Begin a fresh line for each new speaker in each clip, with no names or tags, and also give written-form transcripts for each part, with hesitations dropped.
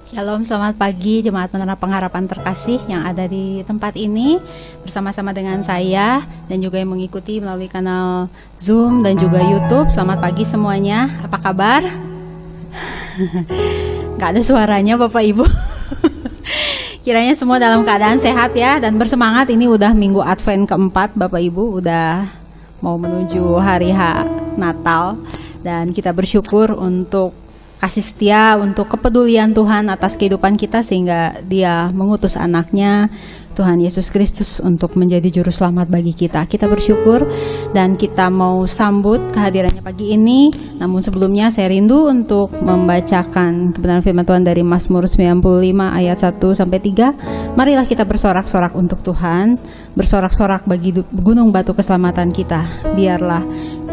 Shalom, selamat pagi Jemaat Menara Pengharapan terkasih yang ada di tempat ini bersama-sama dengan saya dan juga yang mengikuti melalui kanal Zoom dan juga YouTube. Selamat pagi semuanya, apa kabar? Gak ada suaranya Bapak Ibu. Kiranya semua dalam keadaan sehat ya dan bersemangat. Ini udah minggu Advent keempat Bapak Ibu, udah mau menuju hari Natal dan kita bersyukur untuk kasih setia, untuk kepedulian Tuhan atas kehidupan kita sehingga Dia mengutus anaknya Tuhan Yesus Kristus untuk menjadi juru selamat bagi kita. Kita bersyukur dan kita mau sambut kehadirannya pagi ini. Namun sebelumnya saya rindu untuk membacakan kebenaran firman Tuhan dari Mazmur 95 ayat 1-3. Marilah kita bersorak-sorak untuk Tuhan, bersorak-sorak bagi gunung batu keselamatan kita. Biarlah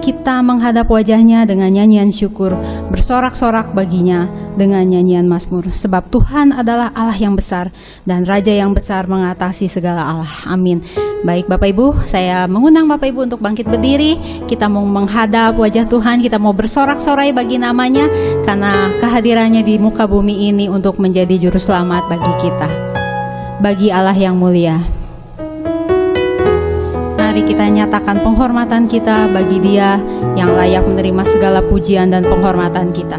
kita menghadap wajahnya dengan nyanyian syukur, bersorak-sorak baginya dengan nyanyian mazmur. Sebab Tuhan adalah Allah yang besar dan Raja yang besar mengatasi segala Allah. Amin. Baik Bapak Ibu, saya mengundang Bapak Ibu untuk bangkit berdiri. Kita mau menghadap wajah Tuhan, kita mau bersorak-sorai bagi namanya, karena kehadirannya di muka bumi ini untuk menjadi juru selamat bagi kita, bagi Allah yang mulia. Mari kita nyatakan penghormatan kita bagi Dia yang layak menerima segala pujian dan penghormatan kita.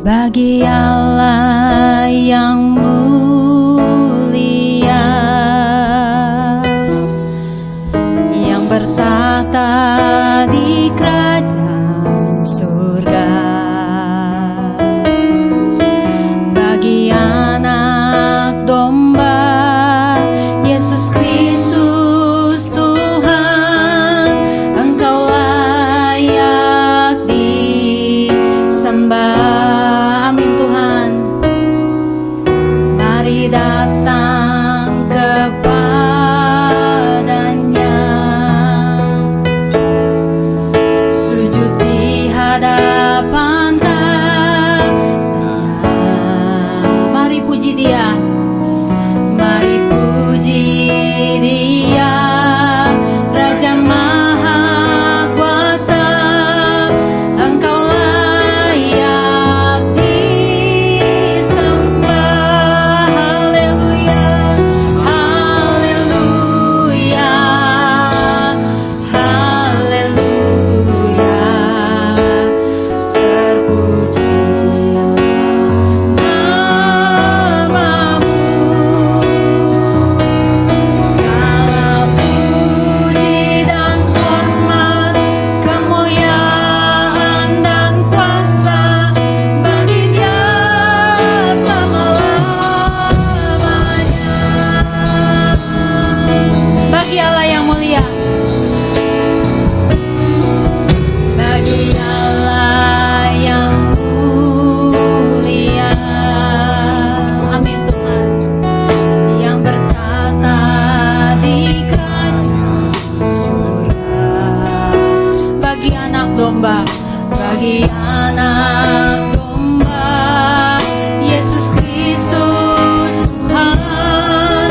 Bagi Allah yang mulia, yang bertahta di kerajaan surga, bagi anak domba Yesus Kristus Tuhan, Engkau layak disembah. Amin Tuhan. Mari datang kepadanya, sujud di hadapan tangannya. Mari puji Dia, mari puji Dia, Raja Maha Kuasa. Engkau layak disembah. Haleluya, haleluya, haleluya. Terpujilah namamu. Segala puji dan hormat, kemuliaan dan kuasa bagi Dia selama-lamanya. Bagi Allah yang mulia, bagi Allah yang mulia. Amin Tuhan. Yang bertahta di kerajaan surga, bagi anak domba, bagi anak domba Yesus Kristus Tuhan,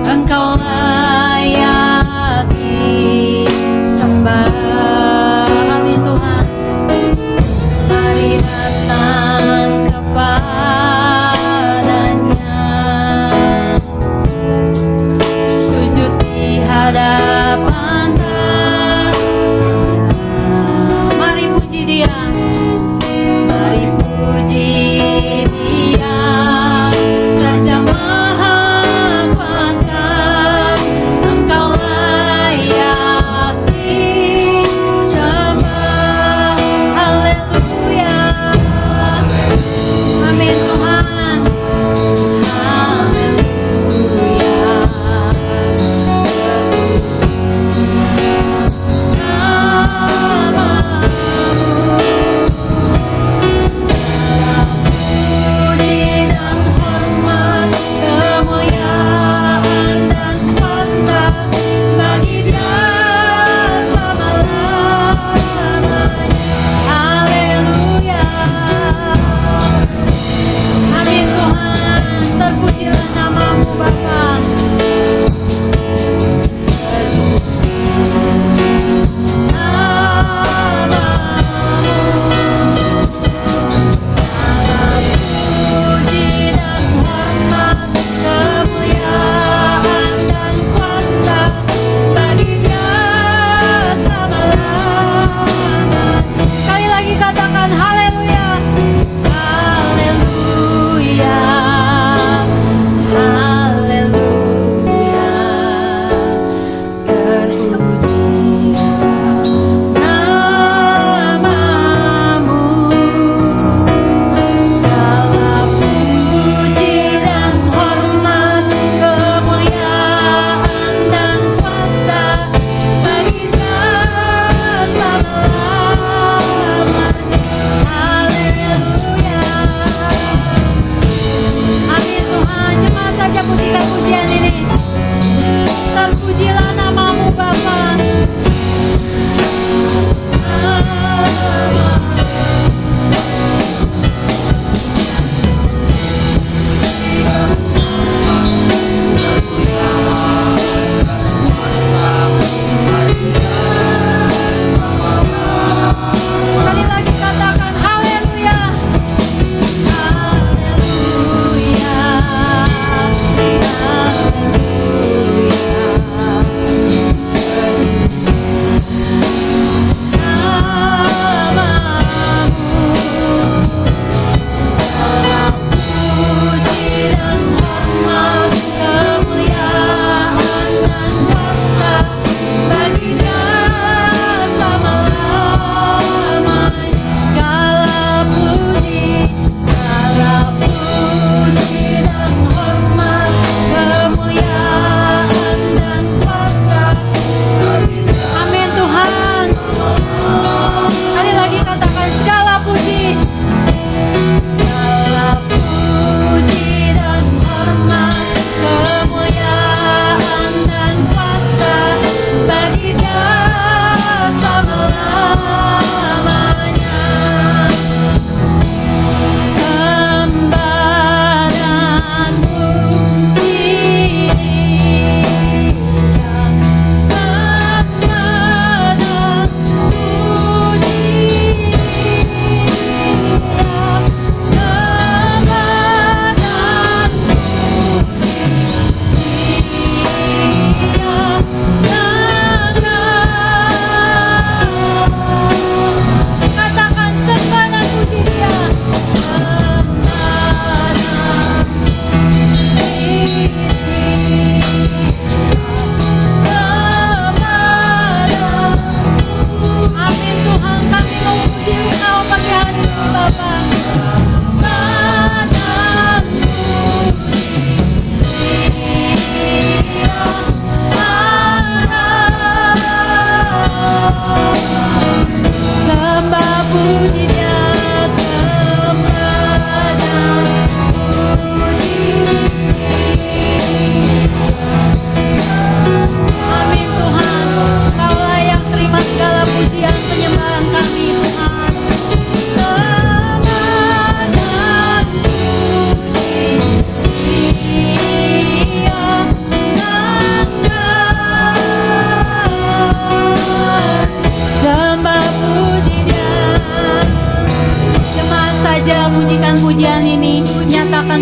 Engkau layak disembah. Amin Tuhan. Mari datang kepadanya, sujud di hadapan tangannya. Mari puji Dia,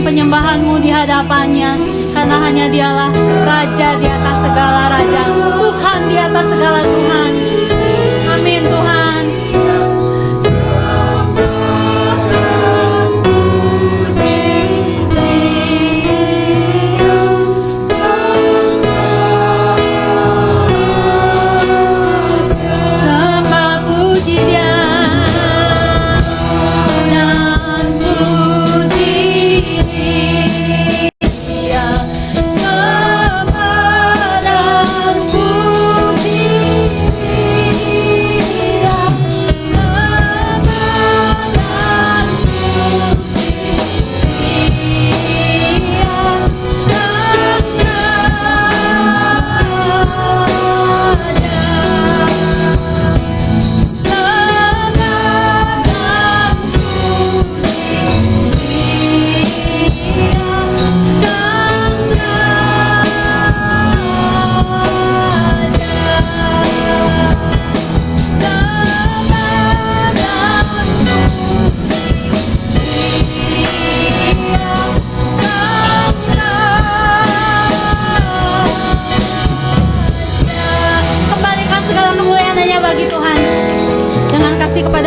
Penyembahanmu di hadapannya, karena hanya Dialah Raja di atas segala raja, Tuhan di atas segala Tuhan. Amin Tuhan.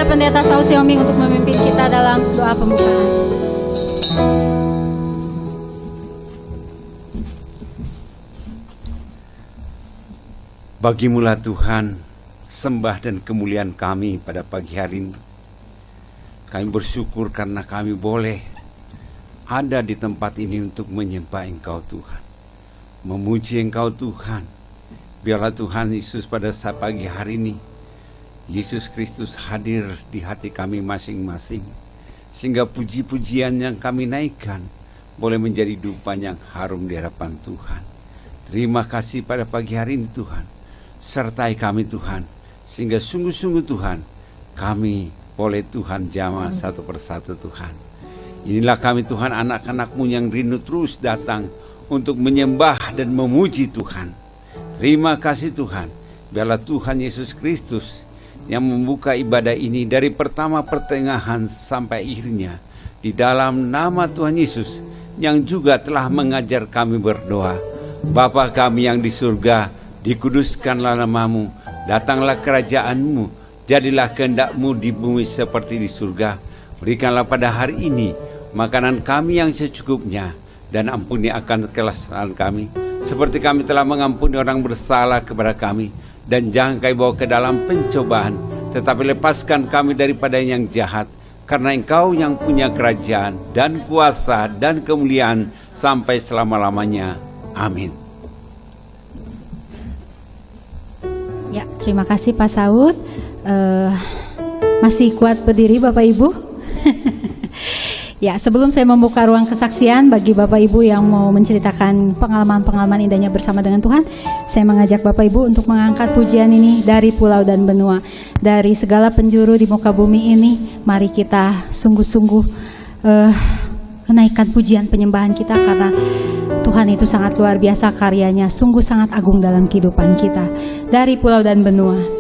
Pendeta Saul Sioming untuk memimpin kita dalam doa pembukaan.
Bagimulah Tuhan sembah dan kemuliaan kami pada pagi hari ini. Kami bersyukur karena kami boleh ada di tempat ini untuk menyembah Engkau Tuhan, memuji Engkau Tuhan. Biarlah Tuhan Yesus pada saat pagi hari ini Yesus Kristus hadir di hati kami masing-masing, sehingga puji-pujian yang kami naikkan boleh menjadi dupan yang harum di hadapan Tuhan. Terima kasih pada pagi hari ini Tuhan, sertai kami Tuhan, sehingga sungguh-sungguh Tuhan kami boleh Tuhan jamah satu persatu Tuhan. Inilah kami Tuhan, anak-anak-Mu yang rindu terus datang untuk menyembah dan memuji Tuhan. Terima kasih Tuhan, biarlah Tuhan Yesus Kristus yang membuka ibadah ini dari pertama pertengahan sampai akhirnya, di dalam nama Tuhan Yesus yang juga telah mengajar kami berdoa. Bapa kami yang di surga, dikuduskanlah nama-Mu, datanglah kerajaan-Mu, jadilah kehendak-Mu di bumi seperti di surga. Berikanlah pada hari ini makanan kami yang secukupnya, dan ampuni akan kesalahan kami, seperti kami telah mengampuni orang bersalah kepada kami. Dan jangan kami bawa ke dalam pencobaan, tetapi lepaskan kami daripada yang jahat. Karena Engkau yang punya kerajaan dan kuasa dan kemuliaan sampai selama-lamanya. Amin.
Ya, terima kasih Pak Saud. Masih kuat berdiri Bapak Ibu? Ya, sebelum saya membuka ruang kesaksian bagi Bapak Ibu yang mau menceritakan pengalaman-pengalaman indahnya bersama dengan Tuhan, saya mengajak Bapak Ibu untuk mengangkat pujian ini dari pulau dan benua, dari segala penjuru di muka bumi ini. Mari kita sungguh-sungguh menaikkan pujian penyembahan kita, karena Tuhan itu sangat luar biasa, karyanya sungguh sangat agung dalam kehidupan kita. Dari pulau dan benua.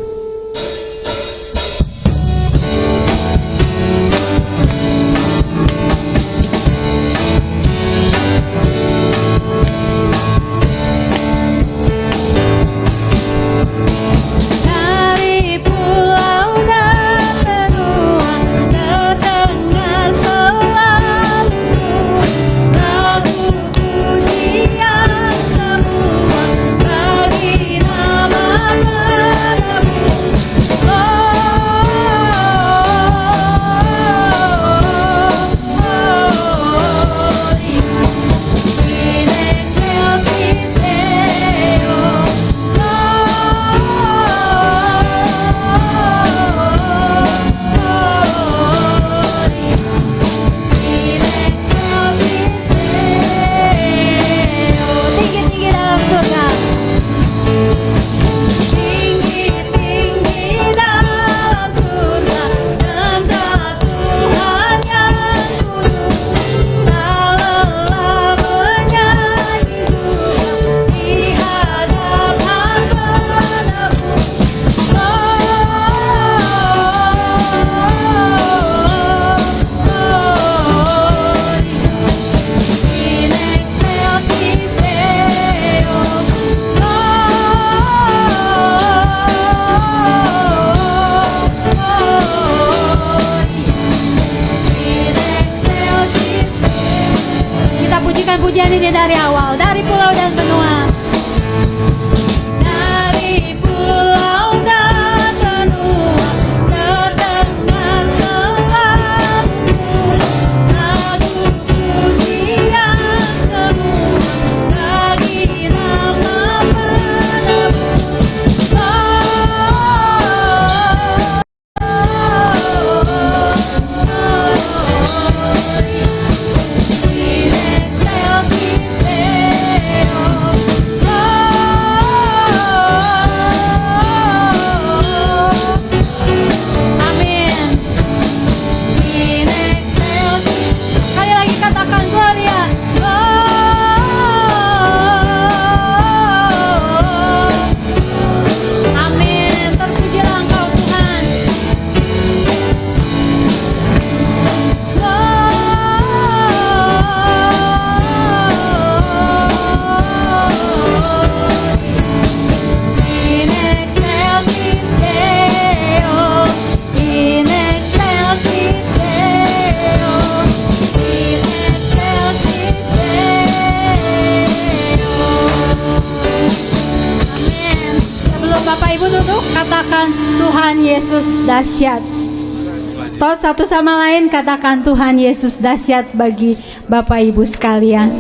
Pujian ini dari awal, dari pulau dan benua. Dari pulau dan benua, terdengar selalu lagu pujian semua bagi nama penebus. Bapak Ibu duduk, katakan Tuhan Yesus dahsyat. Toh satu sama lain katakan Tuhan Yesus dahsyat bagi Bapak Ibu sekalian.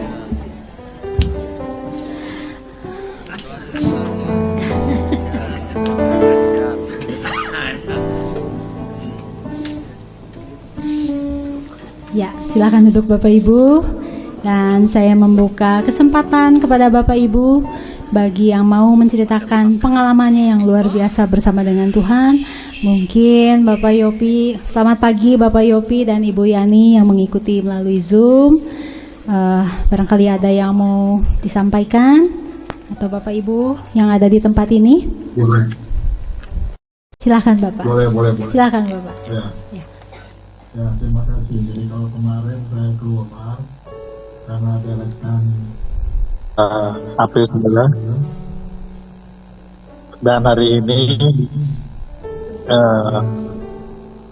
Ya, silakan duduk Bapak Ibu. Dan saya membuka kesempatan kepada Bapak Ibu bagi yang mau menceritakan pengalamannya yang luar biasa bersama dengan Tuhan. Mungkin Bapak Yopi, selamat pagi Bapak Yopi dan Ibu Yani yang mengikuti melalui Zoom. Barangkali ada yang mau disampaikan, atau Bapak Ibu yang ada di tempat ini.
Boleh.
Silakan Bapak.
Boleh.
Silakan Bapak.
Ya, terima kasih. Jadi kalau kemarin saya keluar karena ada elekan April 9, dan hari ini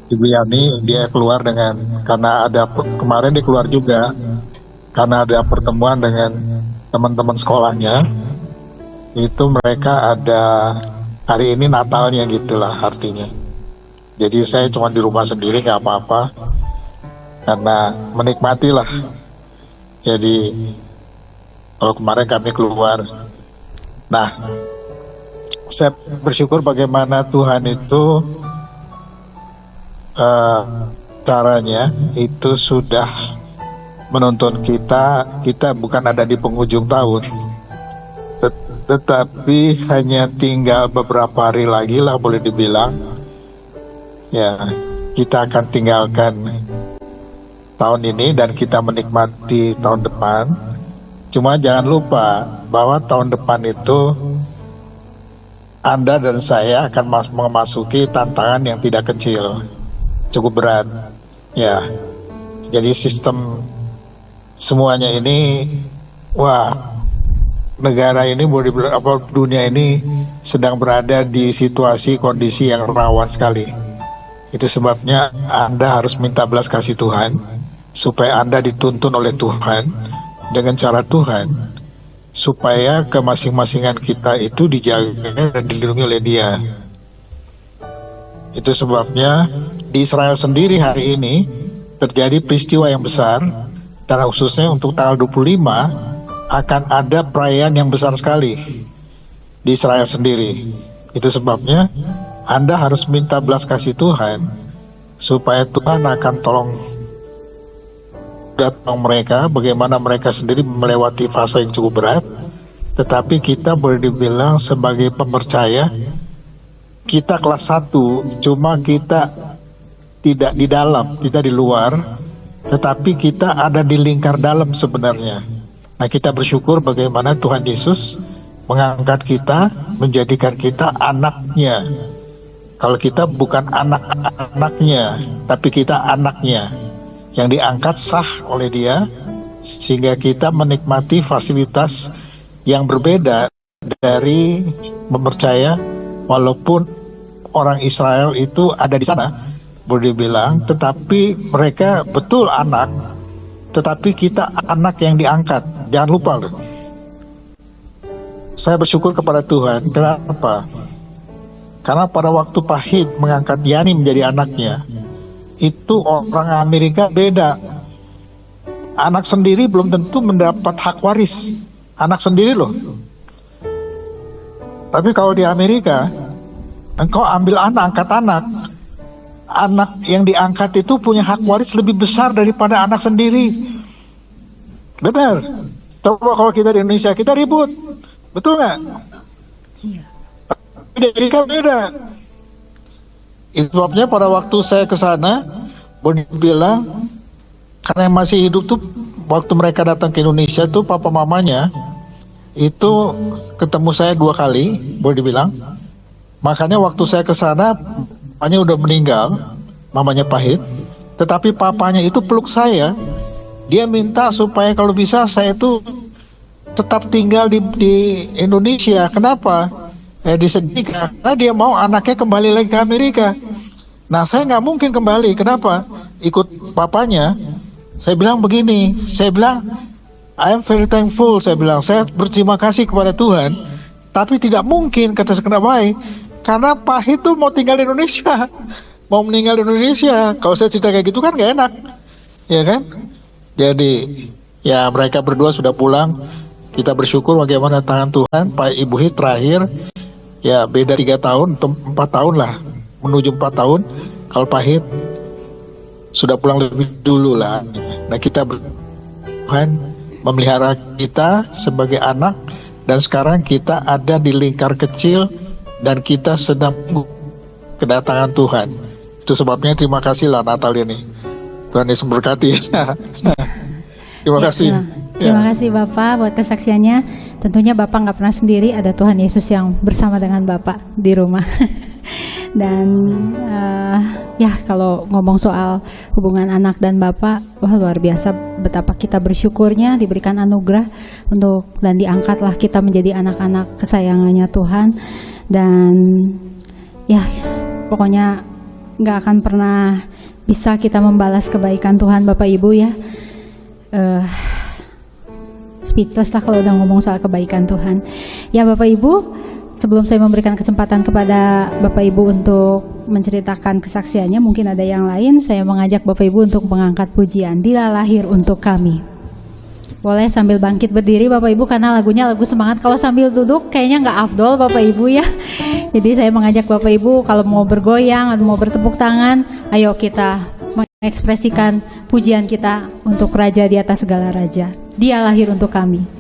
Ibu Yani dia keluar dengan, karena ada kemarin dia keluar juga karena ada pertemuan dengan teman-teman sekolahnya. Itu mereka ada hari ini Natalnya gitulah artinya. Jadi saya cuma di rumah sendiri, nggak apa-apa, karena menikmatilah. Jadi kalau kemarin kami keluar, nah saya bersyukur bagaimana Tuhan itu caranya itu sudah menuntun kita bukan ada di penghujung tahun, tetapi hanya tinggal beberapa hari lagi lah boleh dibilang ya, kita akan tinggalkan tahun ini dan kita menikmati tahun depan. Cuma jangan lupa bahwa tahun depan itu Anda dan saya akan memasuki tantangan yang tidak kecil, cukup berat ya. Jadi sistem semuanya ini, wah, negara ini boleh dibilang apa, dunia ini sedang berada di situasi kondisi yang rawan sekali. Itu sebabnya Anda harus minta belas kasih Tuhan supaya Anda dituntun oleh Tuhan dengan cara Tuhan, supaya ke masing-masingan kita itu dijaga dan dilindungi oleh Dia. Itu sebabnya di Israel sendiri hari ini terjadi peristiwa yang besar, dan khususnya untuk tanggal 25 akan ada perayaan yang besar sekali di Israel sendiri. Itu sebabnya Anda harus minta belas kasih Tuhan supaya Tuhan akan tolong mereka, bagaimana mereka sendiri melewati fase yang cukup berat. Tetapi kita boleh dibilang sebagai pemercaya, kita kelas 1, cuma kita tidak di dalam, tidak di luar, tetapi kita ada di lingkar dalam sebenarnya. Nah, kita bersyukur bagaimana Tuhan Yesus mengangkat kita, menjadikan kita anaknya. Kalau kita bukan anak-anaknya, tapi kita anaknya yang diangkat sah oleh Dia, sehingga kita menikmati fasilitas yang berbeda dari mempercaya, walaupun orang Israel itu ada di sana, boleh dibilang, tetapi mereka betul anak, tetapi kita anak yang diangkat. Jangan lupa loh. Saya bersyukur kepada Tuhan. Kenapa? Karena pada waktu Pahit mengangkat Yani menjadi anaknya, itu orang Amerika beda. Anak sendiri belum tentu mendapat hak waris. Anak sendiri loh. Tapi kalau di Amerika, engkau ambil anak, angkat anak. Anak yang diangkat itu punya hak waris lebih besar daripada anak sendiri. Benar. Coba kalau kita di Indonesia, kita ribut. Betul nggak? Iya. Tapi di Amerika beda. Itu sebabnya pada waktu saya ke sana, boleh bilang, karena yang masih hidup tuh, waktu mereka datang ke Indonesia tuh papa mamanya itu ketemu saya 2 kali, boleh dibilang. Makanya waktu saya ke sana, mamanya udah meninggal, mamanya Pahit, tetapi papanya itu peluk saya. Dia minta supaya kalau bisa saya itu tetap tinggal di Indonesia. Kenapa? Disedihkan karena dia mau anaknya kembali lagi ke Amerika. Nah, saya nggak mungkin kembali. Kenapa? Ikut papanya. Saya bilang begini, saya bilang I am very thankful, saya bilang saya berterima kasih kepada Tuhan, tapi tidak mungkin, kata saya, kenapa? Karena Pahit tuh mau tinggal di Indonesia, mau meninggal di Indonesia. Kalau saya cerita kayak gitu kan nggak enak, ya kan? Jadi ya mereka berdua sudah pulang. Kita bersyukur bagaimana tangan Tuhan. Pak Ibu Hit terakhir ya beda 3 tahun atau 4 tahun lah, menuju 4 tahun. Kalau Pahit sudah pulang lebih dulu lah. Nah, kita Tuhan memelihara kita sebagai anak, dan sekarang kita ada di lingkar kecil dan kita sedang kedatangan Tuhan. Itu sebabnya terima kasih lah Natal ini. Tuhan Yesus memberkati. Terima kasih.
Terima kasih Bapak buat kesaksiannya. Tentunya Bapak nggak pernah sendiri, ada Tuhan Yesus yang bersama dengan Bapak di rumah. Dan ya kalau ngomong soal hubungan anak dan Bapak, wah luar biasa betapa kita bersyukurnya diberikan anugerah untuk dan diangkatlah kita menjadi anak-anak kesayangannya Tuhan. Dan ya pokoknya nggak akan pernah bisa kita membalas kebaikan Tuhan Bapak Ibu ya. Speechless lah kalau udah ngomong soal kebaikan Tuhan. Ya Bapak Ibu, sebelum saya memberikan kesempatan kepada Bapak Ibu untuk menceritakan kesaksiannya, mungkin ada yang lain, saya mengajak Bapak Ibu untuk mengangkat pujian Dia lahir untuk kami. Boleh sambil bangkit berdiri Bapak Ibu, karena lagunya lagu semangat. Kalau sambil duduk kayaknya nggak afdol Bapak Ibu ya. Jadi saya mengajak Bapak Ibu kalau mau bergoyang atau mau bertepuk tangan, ayo kita Mengekspresikan pujian kita untuk Raja di atas segala raja. Dia lahir untuk kami.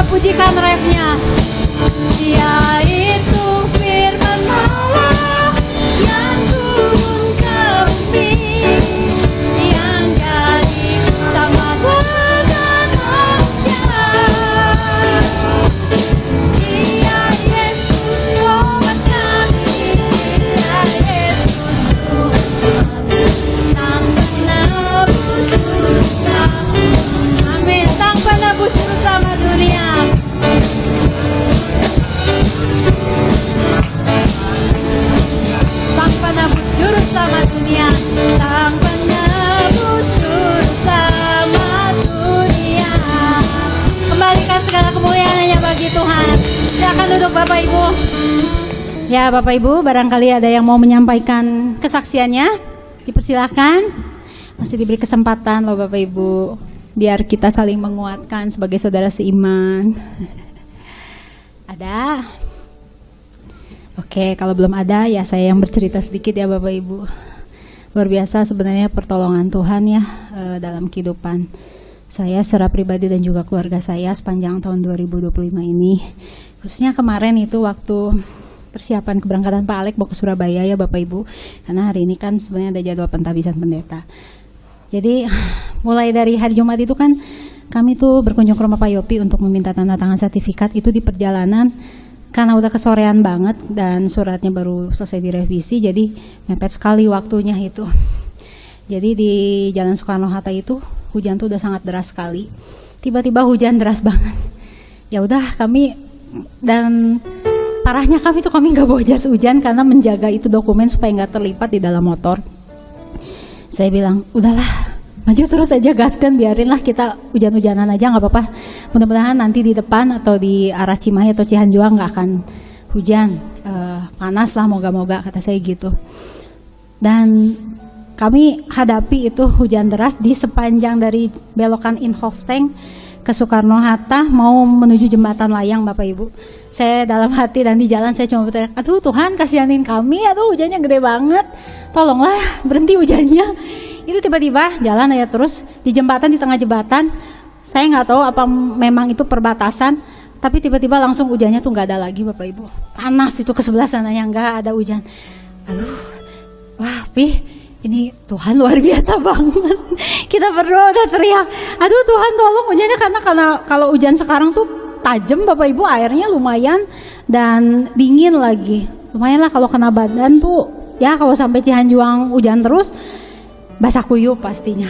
Pujikan refnya. Dia itu firman Allah yang turun ke bumi, yang jadi sama dengan manusia. Dia Yesus Tuhan kami, Dia Yesus Tuhan kami, Sang Penebus juru selamat. Amin. Sang Penebus juru selamat dunia. Sang Penebus juru selamat dunia, Sang Penebus juru selamat dunia. Kembalikan segala kemuliaan hanya bagi Tuhan. Silakan duduk Bapak Ibu. Ya Bapak Ibu, barangkali ada yang mau menyampaikan kesaksiannya, dipersilahkan. Masih diberi kesempatan loh Bapak Ibu, biar kita saling menguatkan sebagai saudara seiman. Ada? Oke, kalau belum ada ya saya yang bercerita sedikit ya Bapak Ibu. Luar biasa sebenarnya pertolongan Tuhan ya dalam kehidupan saya secara pribadi dan juga keluarga saya sepanjang tahun 2025 ini. Khususnya kemarin itu waktu persiapan keberangkatan Pak Alek mau ke Surabaya ya Bapak Ibu. Karena hari ini kan sebenarnya ada jadwal pentabisan pendeta. Jadi mulai dari hari Jumat itu kan kami tuh berkunjung ke rumah Pak Yopi untuk meminta tanda tangan sertifikat. Itu di perjalanan karena udah kesorean banget dan suratnya baru selesai direvisi, jadi mepet sekali waktunya itu. Jadi di Jalan Soekarno-Hatta itu hujan tuh udah sangat deras sekali. Tiba-tiba hujan deras banget. Ya udah kami, dan parahnya kami nggak bawa jas hujan karena menjaga itu dokumen supaya nggak terlipat di dalam motor. Saya bilang, udahlah, maju terus aja, gaskan, biarinlah kita hujan-hujanan aja, nggak apa-apa. Mudah-mudahan nanti di depan atau di arah Cimahi atau Cihanjuang nggak akan hujan, panas lah, moga-moga, kata saya gitu. Dan kami hadapi itu hujan deras di sepanjang dari belokan Inhofteng ke Soekarno-Hatta mau menuju jembatan layang Bapak Ibu. Saya dalam hati dan di jalan saya cuma berteriak, aduh Tuhan kasihanin kami, aduh hujannya gede banget, tolonglah berhenti hujannya. Itu tiba-tiba jalan aja terus di jembatan, di tengah jembatan, saya nggak tahu apa memang itu perbatasan, tapi tiba-tiba langsung hujannya tuh nggak ada lagi Bapak Ibu. Panas itu ke sebelah sananya, nggak ada hujan. Aduh, wah Pih, ini Tuhan luar biasa banget. Kita berdoa udah teriak, aduh Tuhan tolong hujannya, karena kalau hujan sekarang tuh tajam Bapak Ibu, airnya lumayan dan dingin lagi. Lumayan lah kalau kena badan tuh, ya kalau sampai Cihanjuang hujan terus basah kuyup pastinya.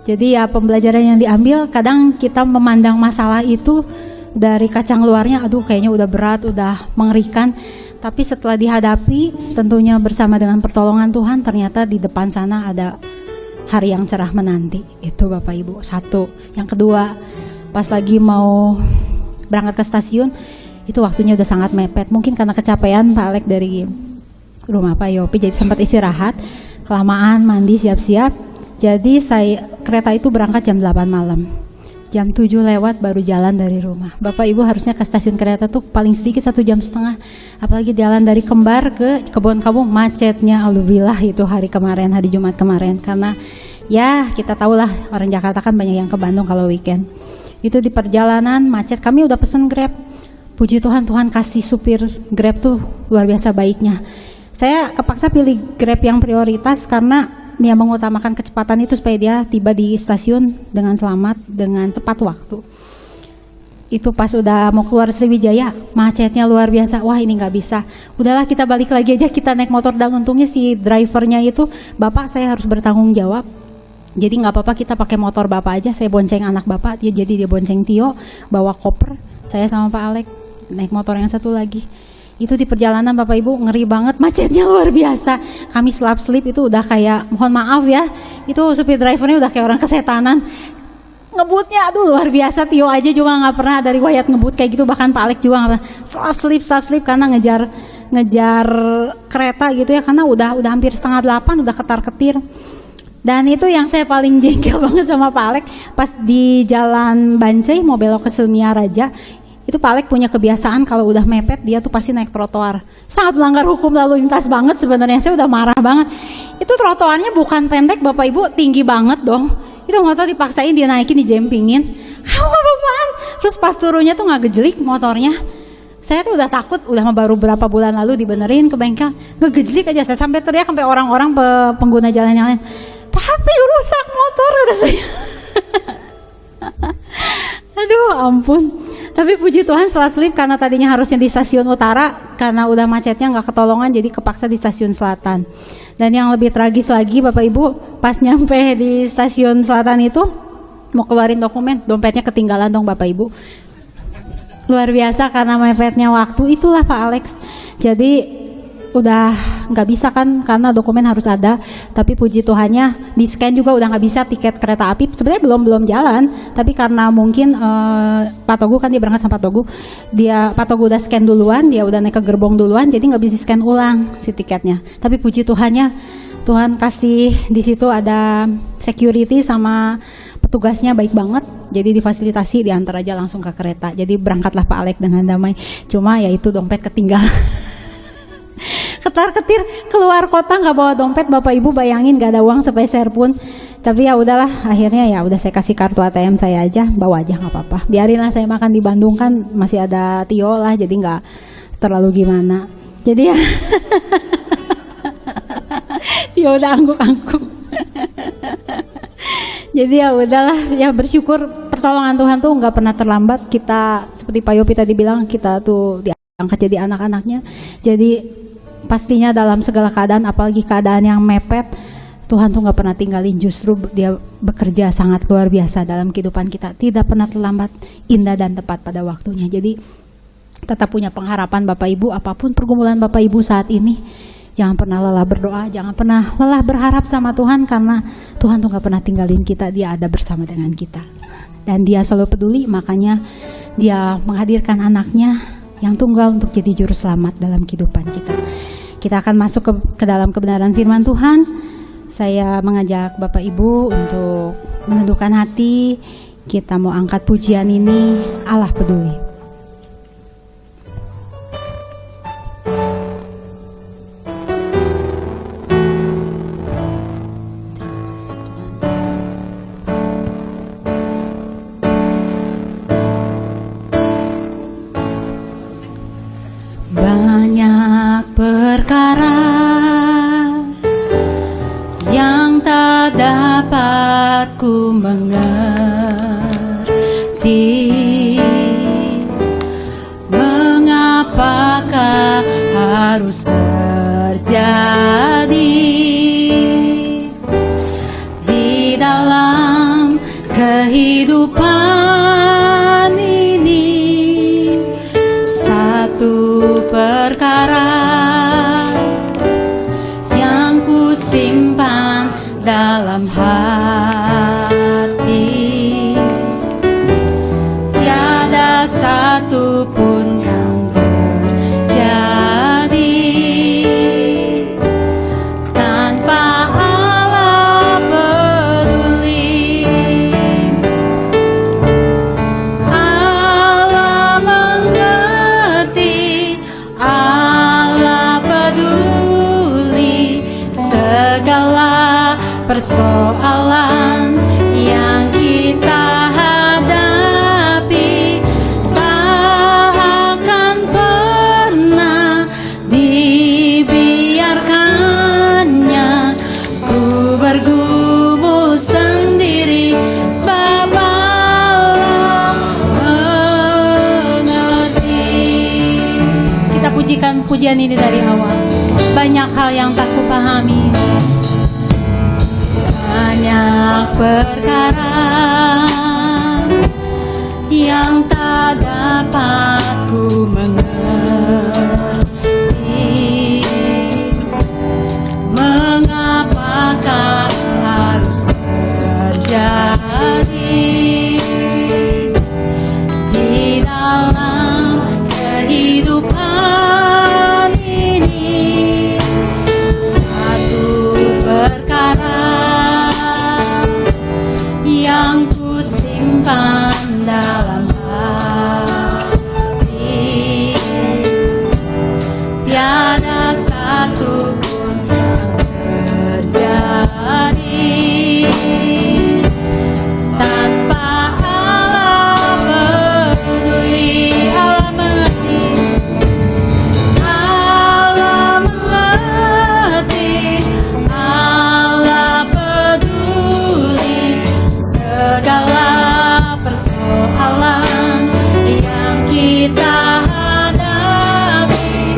Jadi ya pembelajaran yang diambil, kadang kita memandang masalah itu dari kacang luarnya, aduh kayaknya udah berat, udah mengerikan. Tapi setelah dihadapi, tentunya bersama dengan pertolongan Tuhan, ternyata di depan sana ada hari yang cerah menanti. Itu Bapak Ibu, satu. Yang kedua, pas lagi mau berangkat ke stasiun, itu waktunya udah sangat mepet. Mungkin karena kecapean Pak Alek dari rumah Pak Yopi, jadi sempat istirahat, kelamaan mandi siap-siap. Jadi kereta itu berangkat jam 8 malam. Jam 7 lewat baru jalan dari rumah. Bapak Ibu harusnya ke stasiun kereta tuh paling sedikit 1,5 jam. Apalagi jalan dari Kembar ke Kebon Kampung, macetnya alhamdulillah itu hari Jumat kemarin. Karena ya kita tahulah orang Jakarta kan banyak yang ke Bandung kalau weekend. Itu di perjalanan macet, kami udah pesen Grab. Puji Tuhan, Tuhan kasih supir Grab tuh luar biasa baiknya. Saya kepaksa pilih Grab yang prioritas karena dia mengutamakan kecepatan itu supaya dia tiba di stasiun dengan selamat, dengan tepat waktu. Itu pas udah mau keluar Sriwijaya, macetnya luar biasa. Wah ini nggak bisa. Udahlah kita balik lagi aja, kita naik motor. Dan untungnya si drivernya itu, Bapak saya harus bertanggung jawab. Jadi nggak apa-apa kita pakai motor Bapak aja. Saya bonceng anak Bapak, jadi dia bonceng Tio, bawa koper. Saya sama Pak Alek naik motor yang satu lagi. Itu di perjalanan Bapak Ibu ngeri banget, macetnya luar biasa. Kami selap-selip itu udah kayak, mohon maaf ya, itu supir drivernya udah kayak orang kesetanan. Ngebutnya aduh luar biasa, Tio aja juga nggak pernah ada riwayat ngebut kayak gitu, bahkan Pak Alek juga nggak pernah. Selap-selip karena ngejar kereta gitu ya, karena udah hampir 7:30 udah ketar-ketir. Dan itu yang saya paling jengkel banget sama Pak Alek, pas di jalan Bancai mau belok ke Sunia Raja. Itu Pak Alek punya kebiasaan kalau udah mepet dia tuh pasti naik trotoar. Sangat melanggar hukum lalu lintas banget sebenarnya, saya udah marah banget. Itu trotoarnya bukan pendek Bapak Ibu, tinggi banget dong. Itu motor dipaksain dia naikin, dijempingin. Kamu apa-apaan? Terus pas turunnya tuh gak gejelik motornya. Saya tuh udah takut, udah baru berapa bulan lalu dibenerin ke bengkel. Ngegejelik aja, saya sampai teriak sampai orang-orang pengguna jalan yang lain. Papi rusak motor, kata saya. Aduh ampun. Tapi puji Tuhan selap-selip karena tadinya harusnya di stasiun utara, karena udah macetnya gak ketolongan jadi kepaksa di stasiun selatan. Dan yang lebih tragis lagi Bapak Ibu, pas nyampe di stasiun selatan itu mau keluarin dokumen, dompetnya ketinggalan dong Bapak Ibu. Luar biasa karena mepetnya waktu, itulah Pak Alex. Jadi udah nggak bisa kan karena dokumen harus ada, tapi puji Tuhannya di scan juga udah nggak bisa. Tiket kereta api sebenarnya belum jalan, tapi karena mungkin Pak Togu kan dia berangkat sama Pak Togu, Pak Togu udah scan duluan, dia udah naik ke gerbong duluan, jadi nggak bisa scan ulang si tiketnya. Tapi puji Tuhannya, Tuhan kasih di situ ada security sama petugasnya baik banget, jadi difasilitasi diantar aja langsung ke kereta. Jadi berangkatlah Pak Alek dengan damai. Cuma ya itu dompet ketinggalan. Ketar-ketir keluar kota nggak bawa dompet Bapak Ibu, bayangin nggak ada uang sepeser pun. Tapi ya udahlah, akhirnya ya udah saya kasih kartu ATM saya aja, bawa aja nggak apa-apa. Biarinlah saya makan di Bandung kan masih ada Tio lah, jadi nggak terlalu gimana. Jadi ya Tio udah angguk-angguk. Jadi ya udahlah, ya bersyukur pertolongan Tuhan tuh nggak pernah terlambat. Kita seperti Pak Yopi tadi bilang, kita tuh diangkat jadi anak-anaknya. Jadi pastinya dalam segala keadaan, apalagi keadaan yang mepet, Tuhan tuh gak pernah tinggalin. Justru dia bekerja sangat luar biasa dalam kehidupan kita. Tidak pernah terlambat, indah dan tepat pada waktunya. Jadi tetap punya pengharapan Bapak Ibu, apapun pergumulan Bapak Ibu saat ini, jangan pernah lelah berdoa, jangan pernah lelah berharap sama Tuhan, karena Tuhan tuh gak pernah tinggalin kita. Dia ada bersama dengan kita dan dia selalu peduli. Makanya dia menghadirkan anaknya yang tunggal untuk jadi juru selamat dalam kehidupan kita. Kita akan masuk ke dalam kebenaran firman Tuhan. Saya mengajak Bapak Ibu untuk menundukkan hati. Kita mau angkat pujian ini, Allah peduli. Banyak perkara yang tak dapat ku mengerti, harus terjadi di dalam kehidupan ini. Satu perkara yang ku simpan dalam hati, tiada satu pun yang terjadi tanpa Allah peduli. Allah mengerti, Allah peduli segala persoalan yang kita hadapi. Tak akan pernah dibiarkannya ku bergumul sendiri, sebab Allah mengerti. Kita pujikan pujian ini dari awal. Banyak hal yang tak kupahami, banyak perkara yang tak dapat ku mengerti. Mengapakah harus terjadi di dalam kehidupan ini? Satu perkara yang ku simpan dalam hati, tiada satu pun yang terjadi tanpa Allah peduli. Allah mengerti, Allah mengerti, Allah peduli segala persoalan yang kita hadapi.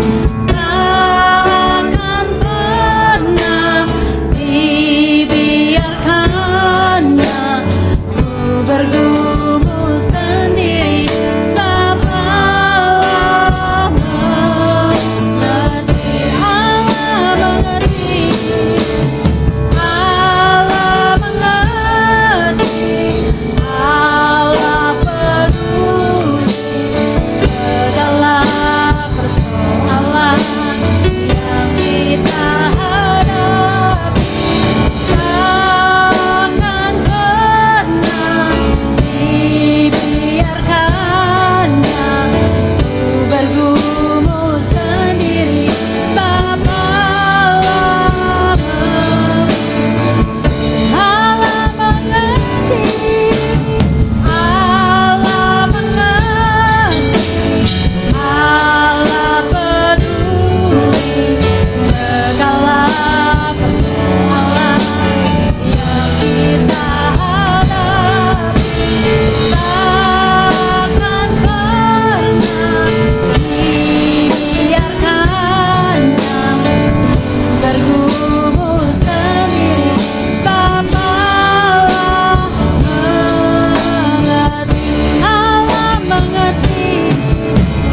Tak akan pernah dibiarkannya ku bergumul sendiri, sebab Allah mengerti. Allah mengerti, Allah mengerti, Allah peduli segala persoalan yang kita hadapi. Takkan pernah dibiarkannya ku bergumul sendiri, sebab Allah mengerti, Allah mengerti, Allah peduli segala persoalan yang kita hadapi. Takkan pernah dibiarkannya bergumul sendiri, sebab Allah mengerti. Allah mengerti.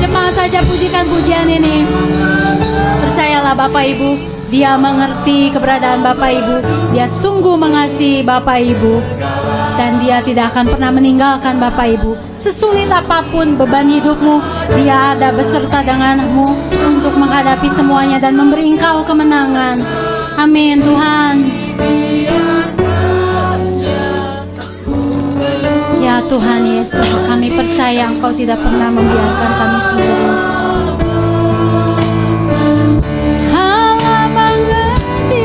Jemaat saja pujikan pujian ini. Percayalah Bapak Ibu, Dia mengerti keberadaan Bapak Ibu. Dia sungguh mengasihi Bapak Ibu, dan Dia tidak akan pernah meninggalkan Bapak Ibu. Sesulit apapun beban hidupmu, Dia ada beserta denganmu untuk menghadapi semuanya dan memberi engkau kemenangan. Amin Tuhan. Ya Tuhan Yesus, kami percaya Engkau tidak pernah membiarkan kami sendiri. Allah mengerti,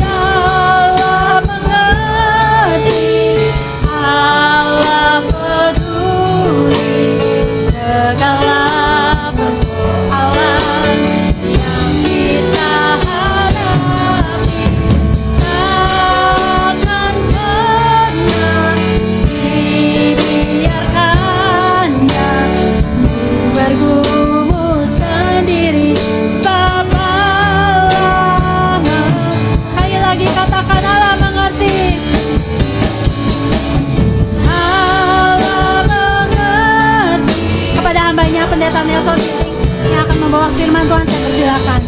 Allah mengerti, Allah peduli segala persoalan yang kita hadapi. Takkan pernah dibiarkannya Pendeta Nelson yang akan membawa firman Tuhan. Saya persilakan.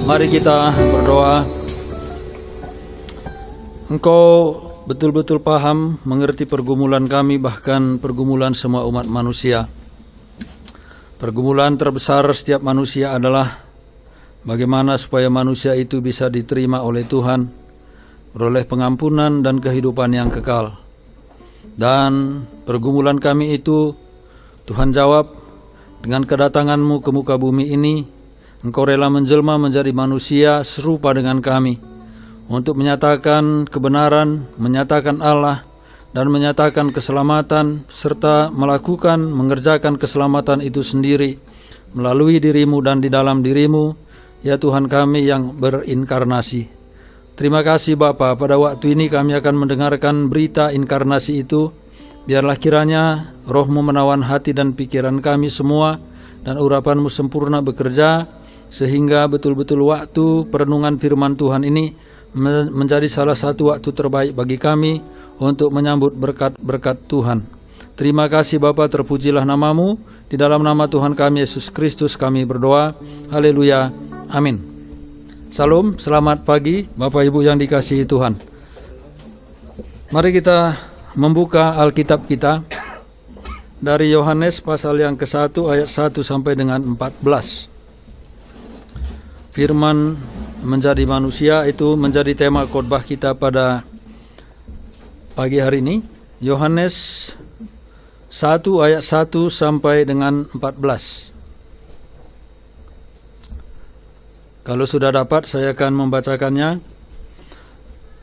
Mari kita berdoa. Engkau betul-betul paham, mengerti pergumulan kami, bahkan pergumulan semua umat manusia. Pergumulan terbesar setiap manusia adalah bagaimana supaya manusia itu bisa diterima oleh Tuhan, beroleh pengampunan dan kehidupan yang kekal. Dan pergumulan kami itu Tuhan jawab dengan kedatangan-Mu ke muka bumi ini. Engkau rela menjelma menjadi manusia serupa dengan kami untuk menyatakan kebenaran, menyatakan Allah, dan menyatakan keselamatan, serta mengerjakan keselamatan itu sendiri melalui diri-Mu dan di dalam diri-Mu, ya Tuhan kami yang berinkarnasi. Terima kasih Bapa, pada waktu ini kami akan mendengarkan berita inkarnasi itu. Biarlah kiranya Roh-Mu menawan hati dan pikiran kami semua, dan urapan-Mu sempurna bekerja, sehingga betul-betul waktu perenungan firman Tuhan ini menjadi salah satu waktu terbaik bagi kami untuk menyambut berkat-berkat Tuhan. Terima kasih Bapa, terpujilah nama-Mu. Di dalam nama Tuhan kami Yesus Kristus kami berdoa. Haleluya. Amin. Salam, selamat pagi Bapak Ibu yang dikasihi Tuhan. Mari kita membuka Alkitab kita dari Yohanes pasal yang ke-1 ayat 1 sampai dengan 14. Firman menjadi manusia itu menjadi tema khotbah kita pada pagi hari ini. Yohanes 1 ayat 1 sampai dengan 14. Kalau sudah dapat saya akan membacakannya.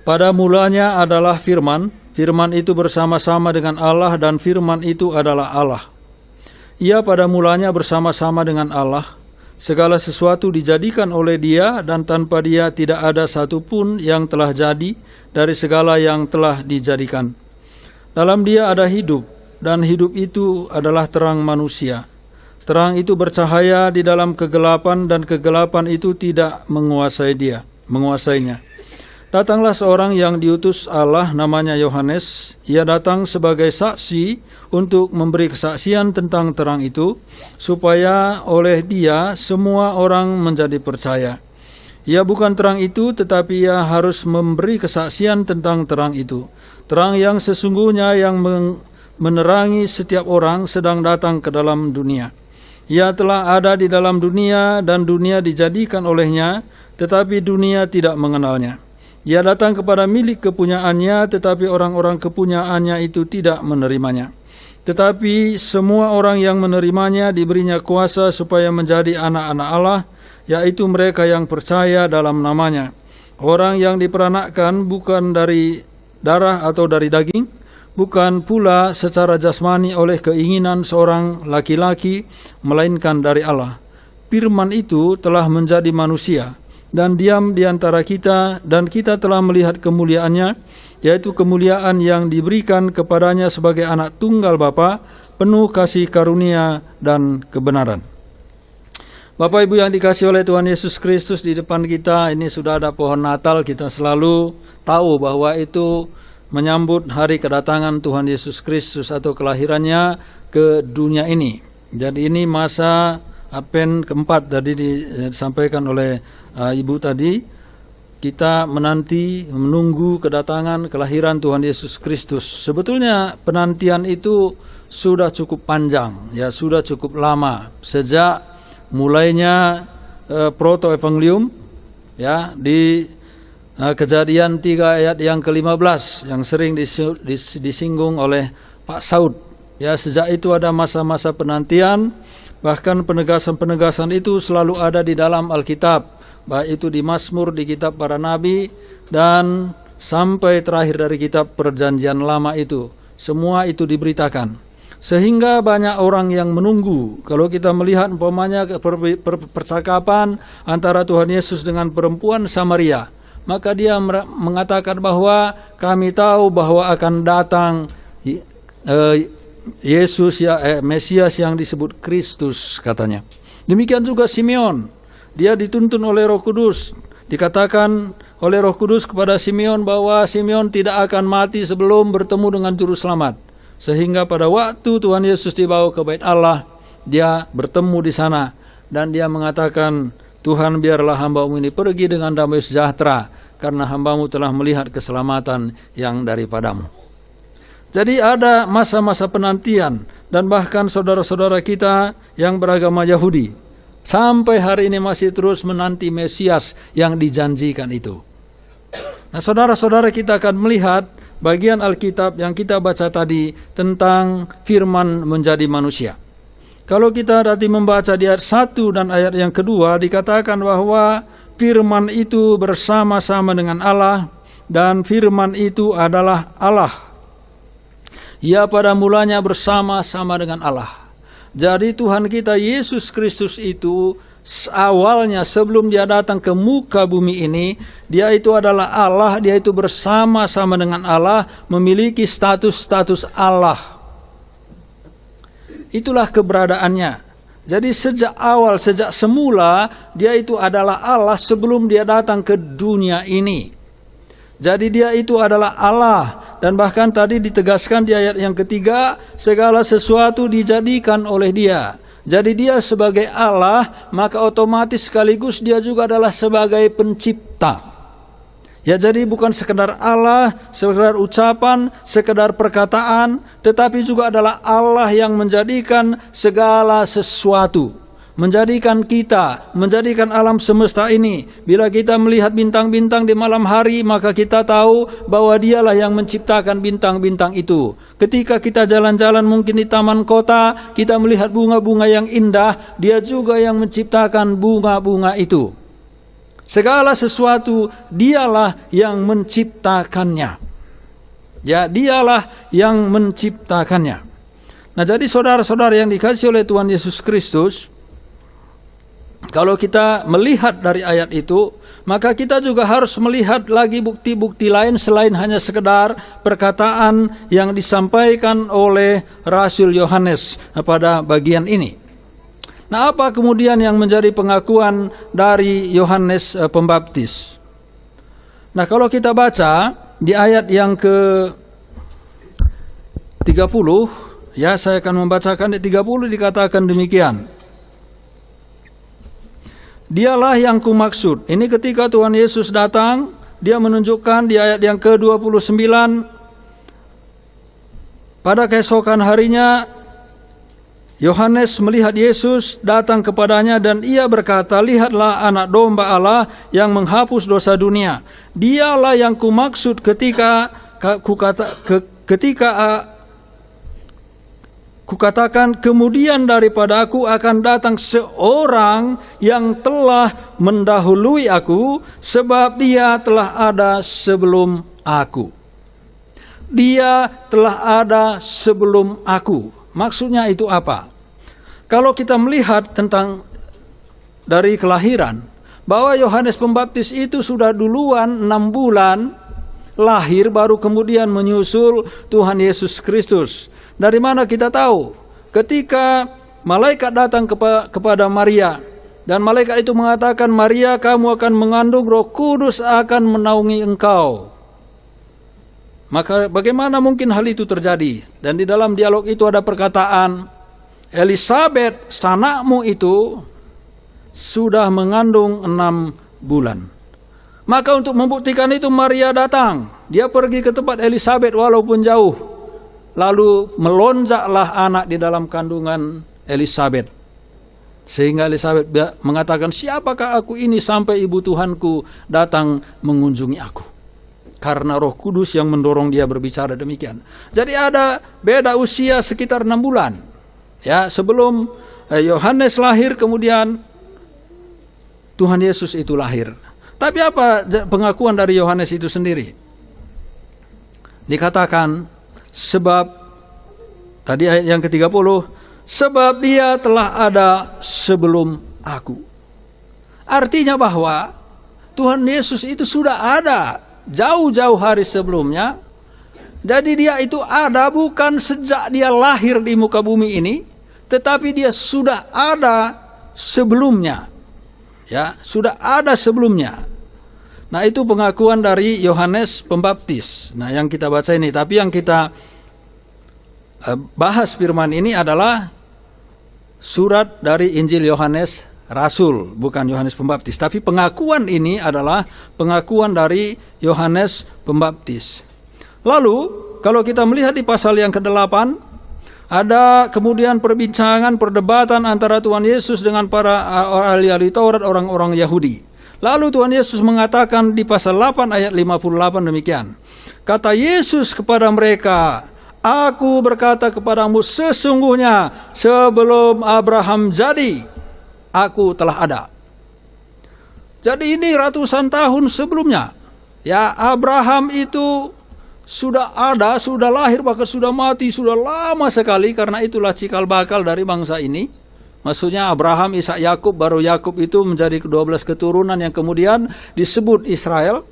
Pada mulanya adalah firman, firman itu bersama-sama dengan Allah dan firman itu adalah Allah. Ia pada mulanya bersama-sama dengan Allah. Segala sesuatu dijadikan oleh Dia, dan tanpa Dia tidak ada satupun yang telah jadi dari segala yang telah dijadikan. Dalam Dia ada hidup, dan hidup itu adalah terang manusia. Terang itu bercahaya di dalam kegelapan, dan kegelapan itu tidak menguasainya. Datanglah seorang yang diutus Allah, namanya Yohanes. Ia datang sebagai saksi untuk memberi kesaksian tentang terang itu, supaya oleh dia semua orang menjadi percaya. Ia bukan terang itu, tetapi ia harus memberi kesaksian tentang terang itu. Terang yang sesungguhnya yang menerangi setiap orang sedang datang ke dalam dunia. Ia telah ada di dalam dunia, dan dunia dijadikan olehnya, tetapi dunia tidak mengenalnya. Ia datang kepada milik kepunyaannya, tetapi orang-orang kepunyaannya itu tidak menerimanya. Tetapi semua orang yang menerimanya diberinya kuasa supaya menjadi anak-anak Allah, yaitu mereka yang percaya dalam namanya. Orang yang diperanakkan bukan dari darah atau dari daging, bukan pula secara jasmani oleh keinginan seorang laki-laki, melainkan dari Allah. Firman itu telah menjadi manusia dan diam di antara kita, dan kita telah melihat kemuliaannya, yaitu kemuliaan yang diberikan kepadanya sebagai anak tunggal Bapa, penuh kasih karunia dan kebenaran. Bapak Ibu yang dikasihi oleh Tuhan Yesus Kristus, di depan kita ini sudah ada pohon Natal. Kita selalu tahu bahwa itu menyambut hari kedatangan Tuhan Yesus Kristus atau kelahirannya ke dunia ini. Jadi ini masa Advent keempat tadi disampaikan oleh Ibu tadi. Kita menunggu kedatangan kelahiran Tuhan Yesus Kristus. Sebetulnya penantian itu sudah cukup panjang, ya sudah cukup lama, sejak mulainya proto-evangelium, ya di Kejadian 3 ayat yang ke-15 yang sering disinggung oleh Pak Saud. Ya, sejak itu ada masa-masa penantian, bahkan penegasan-penegasan itu selalu ada di dalam Alkitab baik itu di Mazmur, di kitab para nabi, dan sampai terakhir dari kitab Perjanjian Lama itu. Semua itu diberitakan. Sehingga banyak orang yang menunggu. Kalau kita melihat umpamanya percakapan antara Tuhan Yesus dengan perempuan Samaria, maka dia mengatakan bahwa kami tahu bahwa akan datang Yesus Mesias yang disebut Kristus, katanya. Demikian juga Simeon, dia dituntun oleh Roh Kudus. Dikatakan oleh Roh Kudus kepada Simeon bahwa Simeon tidak akan mati sebelum bertemu dengan Juru Selamat. Sehingga pada waktu Tuhan Yesus dibawa ke Bait Allah, dia bertemu di sana dan dia mengatakan, Tuhan, biarlah hamba-Mu ini pergi dengan damai sejahtera, karena hamba-Mu telah melihat keselamatan yang daripadamu. Jadi ada masa-masa penantian, dan bahkan saudara-saudara kita yang beragama Yahudi sampai hari ini masih terus menanti Mesias yang dijanjikan itu. Nah, saudara-saudara, kita akan melihat bagian Alkitab yang kita baca tadi tentang firman menjadi manusia. Kalau kita tadi membaca di ayat 1 dan ayat yang kedua, dikatakan bahwa firman itu bersama-sama dengan Allah, dan firman itu adalah Allah. Ia pada mulanya bersama-sama dengan Allah. Jadi Tuhan kita Yesus Kristus itu awalnya sebelum dia datang ke muka bumi ini, dia itu adalah Allah, dia itu bersama-sama dengan Allah, memiliki status Allah. Itulah keberadaannya. Jadi sejak awal, sejak semula, dia itu adalah Allah sebelum dia datang ke dunia ini. Jadi dia itu adalah Allah. Dan bahkan tadi ditegaskan di ayat yang ketiga, segala sesuatu dijadikan oleh dia. Jadi dia sebagai Allah, maka otomatis sekaligus dia juga adalah sebagai pencipta. Ya, jadi bukan sekedar Allah, sekedar ucapan, sekedar perkataan, tetapi juga adalah Allah yang menjadikan segala sesuatu. Menjadikan kita, menjadikan alam semesta ini. Bila kita melihat bintang-bintang di malam hari, maka kita tahu bahwa dialah yang menciptakan bintang-bintang itu. Ketika kita jalan-jalan mungkin di taman kota, kita melihat bunga-bunga yang indah, dia juga yang menciptakan bunga-bunga itu. Segala sesuatu dialah yang menciptakannya. Ya, dialah yang menciptakannya. Nah, jadi saudara-saudara yang dikasihi oleh Tuhan Yesus Kristus, kalau kita melihat dari ayat itu, maka kita juga harus melihat lagi bukti-bukti lain selain hanya sekedar perkataan yang disampaikan oleh Rasul Yohanes pada bagian ini. Nah, apa kemudian yang menjadi pengakuan dari Yohanes Pembaptis? Nah, kalau kita baca di ayat yang ke-30, ya, saya akan membacakan di 30, dikatakan demikian. Dialah yang kumaksud. Ini ketika Tuhan Yesus datang, dia menunjukkan di ayat yang ke-29, pada keesokan harinya Yohanes melihat Yesus datang kepadanya dan ia berkata, lihatlah anak domba Allah yang menghapus dosa dunia. Dialah yang kumaksud ketika kukatakan kemudian daripada aku akan datang seorang yang telah mendahului aku, sebab dia telah ada sebelum aku. Dia telah ada sebelum aku. Maksudnya itu apa? Kalau kita melihat tentang dari kelahiran, bahwa Yohanes Pembaptis itu sudah duluan 6 bulan lahir, baru kemudian menyusul Tuhan Yesus Kristus. Dari mana kita tahu? Ketika malaikat datang kepada Maria, dan malaikat itu mengatakan, Maria, kamu akan mengandung, Roh Kudus akan menaungi engkau. Maka bagaimana mungkin hal itu terjadi? Dan di dalam dialog itu ada perkataan, Elisabet, sanakmu itu sudah mengandung 6 bulan. Maka untuk membuktikan itu Maria datang. Dia pergi ke tempat Elisabet walaupun jauh. Lalu melonjaklah anak di dalam kandungan Elisabet. Sehingga Elisabet mengatakan, siapakah aku ini sampai ibu Tuhanku datang mengunjungi aku? Karena Roh Kudus yang mendorong dia berbicara demikian. Jadi ada beda usia sekitar 6 bulan. Ya, sebelum Yohanes lahir, kemudian Tuhan Yesus itu lahir. Tapi apa pengakuan dari Yohanes itu sendiri? Dikatakan, sebab, tadi ayat yang ke-30, sebab dia telah ada sebelum aku. Artinya bahwa Tuhan Yesus itu sudah ada jauh-jauh hari sebelumnya. Jadi dia itu ada bukan sejak dia lahir di muka bumi ini, tetapi dia sudah ada sebelumnya. Ya, sudah ada sebelumnya. Nah, itu pengakuan dari Yohanes Pembaptis. Nah, yang kita baca ini, tapi yang kita bahas firman ini adalah surat dari Injil Yohanes Rasul, bukan Yohanes Pembaptis. Tapi pengakuan ini adalah pengakuan dari Yohanes Pembaptis. Lalu, kalau kita melihat di pasal yang ke-8, ada kemudian perbincangan, perdebatan antara Tuhan Yesus dengan para ahli-ahli Taurat, orang-orang Yahudi. Lalu Tuhan Yesus mengatakan di pasal 8 ayat 58 demikian. Kata Yesus kepada mereka, Aku berkata kepadamu sesungguhnya sebelum Abraham jadi, Aku telah ada. Jadi ini ratusan tahun sebelumnya. Ya, Abraham itu sudah ada, sudah lahir, bahkan sudah mati, sudah lama sekali, karena itulah cikal bakal dari bangsa ini. Maksudnya Abraham, Ishak, Yakub, baru Yakub itu menjadi ke-12 keturunan yang kemudian disebut Israel.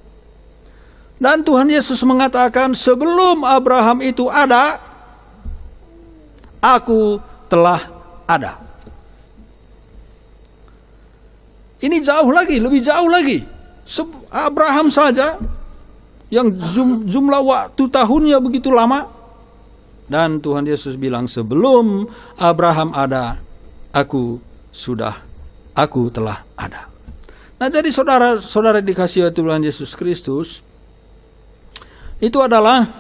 Dan Tuhan Yesus mengatakan, sebelum Abraham itu ada, Aku telah ada. Ini jauh lagi, lebih jauh lagi. Abraham saja yang jumlah waktu tahunnya begitu lama. Dan Tuhan Yesus bilang, sebelum Abraham ada, Aku telah ada. Nah, jadi saudara-saudara dikasihi Tuhan Yesus Kristus, itu adalah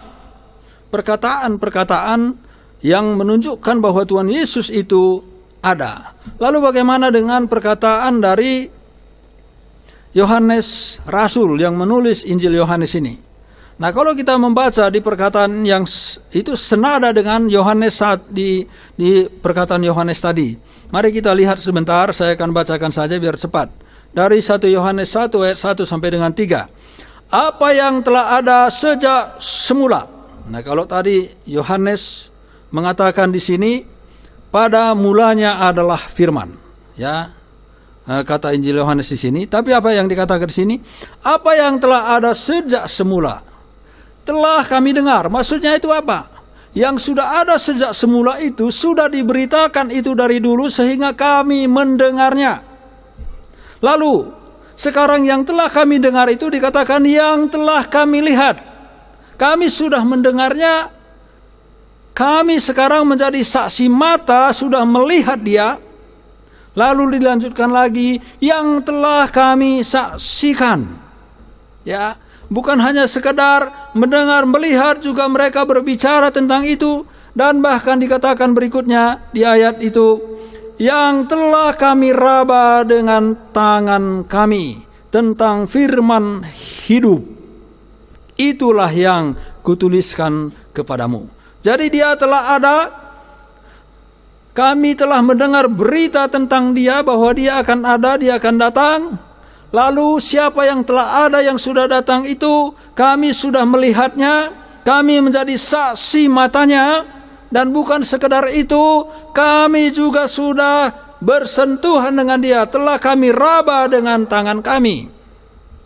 perkataan-perkataan yang menunjukkan bahwa Tuhan Yesus itu ada. Lalu bagaimana dengan perkataan dari Yohanes Rasul yang menulis Injil Yohanes ini? Nah, kalau kita membaca di perkataan yang itu senada dengan Yohanes di perkataan Yohanes tadi. Mari kita lihat sebentar, saya akan bacakan saja biar cepat. Dari 1 Yohanes 1 ayat 1 sampai dengan 3. Apa yang telah ada sejak semula. Nah, kalau tadi Yohanes mengatakan di sini, pada mulanya adalah firman. Ya, kata Injil Yohanes di sini. Tapi apa yang dikatakan di sini? Apa yang telah ada sejak semula. Telah kami dengar. Maksudnya itu apa? Yang sudah ada sejak semula itu sudah diberitakan itu dari dulu sehingga kami mendengarnya. Lalu sekarang yang telah kami dengar itu dikatakan yang telah kami lihat. Kami sudah mendengarnya. Kami sekarang menjadi saksi mata, sudah melihat dia. Lalu dilanjutkan lagi yang telah kami saksikan. Ya, bukan hanya sekedar mendengar, melihat, juga mereka berbicara tentang itu. Dan bahkan dikatakan berikutnya di ayat itu, yang telah kami raba dengan tangan kami tentang firman hidup. Itulah yang kutuliskan kepadamu. Jadi dia telah ada. Kami telah mendengar berita tentang dia, bahwa dia akan ada, dia akan datang. Lalu siapa yang telah ada, yang sudah datang itu, kami sudah melihatnya, kami menjadi saksi matanya. Dan bukan sekedar itu, kami juga sudah bersentuhan dengan dia, telah kami raba dengan tangan kami.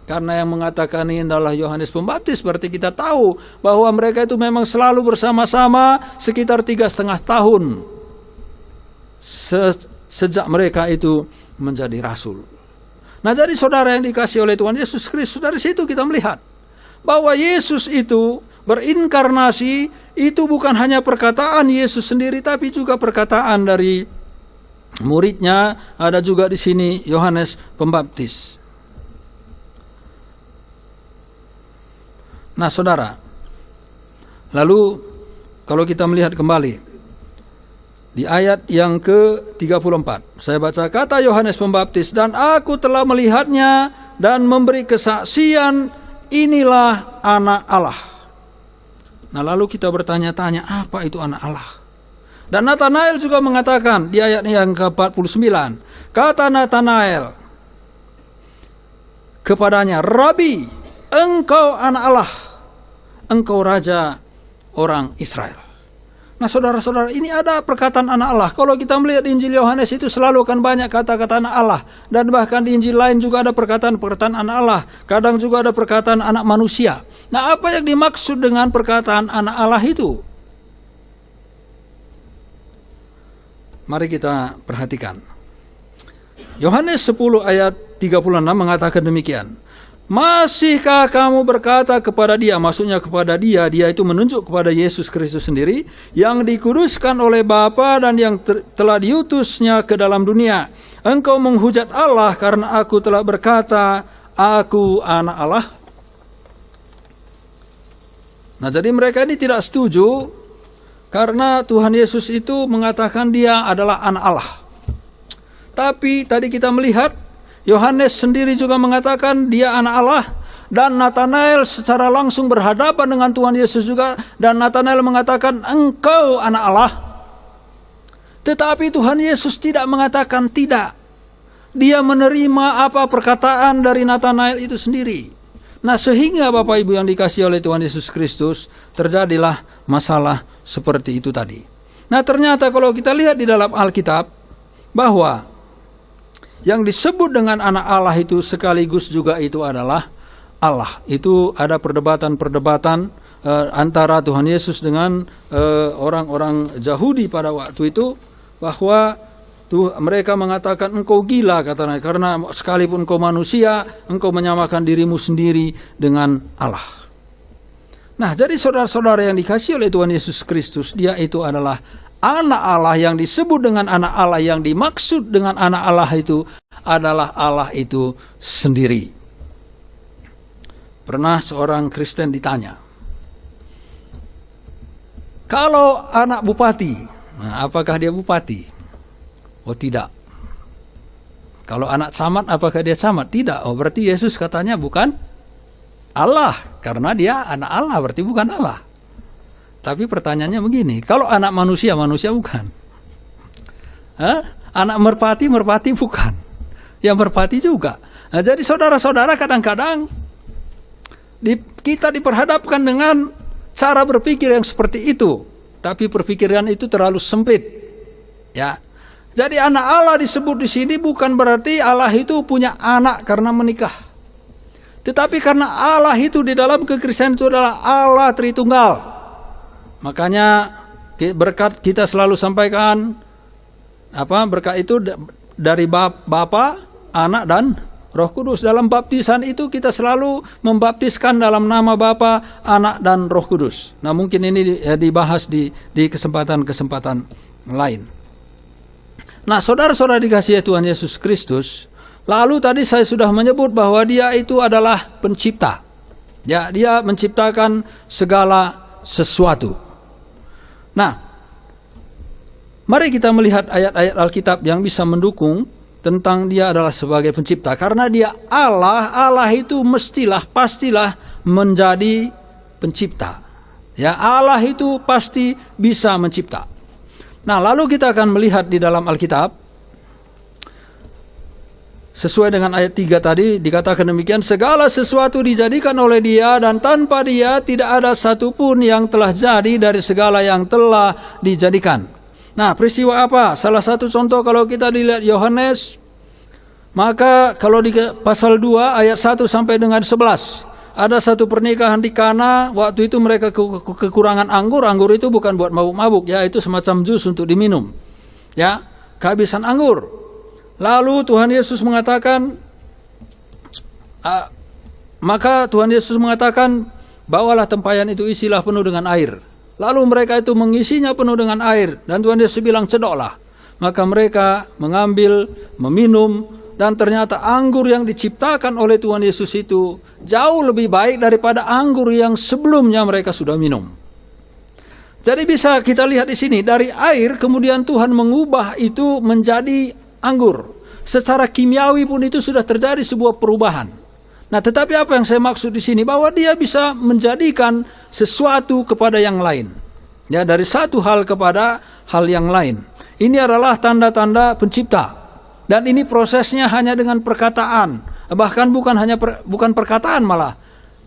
Karena yang mengatakan ini adalah Yohanes Pembaptis, berarti kita tahu bahwa mereka itu memang selalu bersama-sama sekitar 3,5 tahun. Sejak mereka itu menjadi rasul. Nah, jadi saudara yang dikasihi oleh Tuhan Yesus Kristus, dari situ kita melihat bahwa Yesus itu berinkarnasi, itu bukan hanya perkataan Yesus sendiri, tapi juga perkataan dari muridnya. Ada juga di sini Yohanes Pembaptis. Nah, saudara, lalu kalau kita melihat kembali di ayat yang ke-34, saya baca, kata Yohanes Pembaptis, dan aku telah melihatnya dan memberi kesaksian, inilah anak Allah. Nah, lalu kita bertanya-tanya, apa itu anak Allah? Dan Nathanael juga mengatakan di ayat yang ke-49, kata Nathanael, kepadanya, Rabi, engkau anak Allah, engkau raja orang Israel. Nah saudara-saudara, ini ada perkataan anak Allah. Kalau kita melihat Injil Yohanes itu selalu akan banyak kata-kata anak Allah. Dan bahkan di Injil lain juga ada perkataan-perkataan anak Allah. Kadang juga ada perkataan anak manusia. Nah apa yang dimaksud dengan perkataan anak Allah itu? Mari kita perhatikan. Yohanes 10 ayat 36 mengatakan demikian. Masihkah kamu berkata kepada dia, maksudnya kepada dia itu menunjuk kepada Yesus Kristus sendiri, yang dikuduskan oleh Bapa dan yang telah diutusnya ke dalam dunia. Engkau menghujat Allah karena aku telah berkata, aku anak Allah. Nah jadi mereka ini tidak setuju, karena Tuhan Yesus itu mengatakan dia adalah anak Allah. Tapi tadi kita melihat, Yohanes sendiri juga mengatakan dia anak Allah, dan Nathanael secara langsung berhadapan dengan Tuhan Yesus juga, dan Nathanael mengatakan engkau anak Allah. Tetapi Tuhan Yesus tidak mengatakan tidak. Dia menerima apa perkataan dari Nathanael itu sendiri. Nah sehingga Bapak Ibu yang dikasihi oleh Tuhan Yesus Kristus, terjadilah masalah seperti itu tadi. Nah ternyata kalau kita lihat di dalam Alkitab, bahwa yang disebut dengan anak Allah itu sekaligus juga itu adalah Allah. Itu ada perdebatan-perdebatan antara Tuhan Yesus dengan orang-orang Yahudi pada waktu itu, bahwa mereka mengatakan engkau gila katanya, karena sekalipun engkau manusia, engkau menyamakan dirimu sendiri dengan Allah. Nah jadi saudara-saudara yang dikasihi oleh Tuhan Yesus Kristus, dia itu adalah anak Allah. Yang disebut dengan anak Allah, yang dimaksud dengan anak Allah itu adalah Allah itu sendiri. Pernah seorang Kristen ditanya, kalau anak bupati, nah apakah dia bupati? Oh tidak. Kalau anak camat, apakah dia camat? Tidak. Oh berarti Yesus katanya bukan Allah, karena dia anak Allah, berarti bukan Allah. Tapi pertanyaannya begini, kalau anak manusia, manusia bukan? Anak merpati, merpati bukan? Yang merpati juga. Nah, jadi saudara-saudara kadang-kadang kita diperhadapkan dengan cara berpikir yang seperti itu. Tapi perpikiran itu terlalu sempit. Ya. Jadi anak Allah disebut di sini bukan berarti Allah itu punya anak karena menikah. Tetapi karena Allah itu di dalam kekristenan itu adalah Allah Tritunggal. Makanya berkat kita selalu sampaikan, berkat itu dari Bapa, Anak dan Roh Kudus. Dalam baptisan itu kita selalu membaptiskan dalam nama Bapa, Anak dan Roh Kudus. Nah mungkin ini dibahas di kesempatan-kesempatan lain. Nah saudara-saudara dikasihi Tuhan Yesus Kristus, lalu tadi saya sudah menyebut bahwa dia itu adalah pencipta. Ya, dia menciptakan segala sesuatu. Nah, mari kita melihat ayat-ayat Alkitab yang bisa mendukung tentang dia adalah sebagai pencipta. Karena dia Allah, Allah itu pastilah menjadi pencipta. Ya, Allah itu pasti bisa mencipta. Nah, lalu kita akan melihat di dalam Alkitab, sesuai dengan ayat 3 tadi dikatakan demikian, segala sesuatu dijadikan oleh dia, dan tanpa dia tidak ada satupun yang telah jadi dari segala yang telah dijadikan. Nah peristiwa apa? Salah satu contoh kalau kita dilihat Yohanes, maka kalau di pasal 2 ayat 1 sampai dengan 11, ada satu pernikahan di Kana. Waktu itu mereka kekurangan anggur. Anggur itu bukan buat mabuk-mabuk, ya itu semacam jus untuk diminum. Ya, kehabisan anggur. Lalu Tuhan Yesus mengatakan, maka Tuhan Yesus mengatakan, bawalah tempayan itu, isilah penuh dengan air. Lalu mereka itu mengisinya penuh dengan air, dan Tuhan Yesus bilang cedoklah. Maka mereka mengambil, meminum, dan ternyata anggur yang diciptakan oleh Tuhan Yesus itu jauh lebih baik daripada anggur yang sebelumnya mereka sudah minum. Jadi bisa kita lihat di sini, dari air kemudian Tuhan mengubah itu menjadi anggur. Secara kimiawi pun itu sudah terjadi sebuah perubahan. Nah, tetapi apa yang saya maksud di sini, bahwa dia bisa menjadikan sesuatu kepada yang lain. Ya, dari satu hal kepada hal yang lain. Ini adalah tanda-tanda pencipta. Dan ini prosesnya hanya dengan perkataan. Bahkan bukan perkataan malah.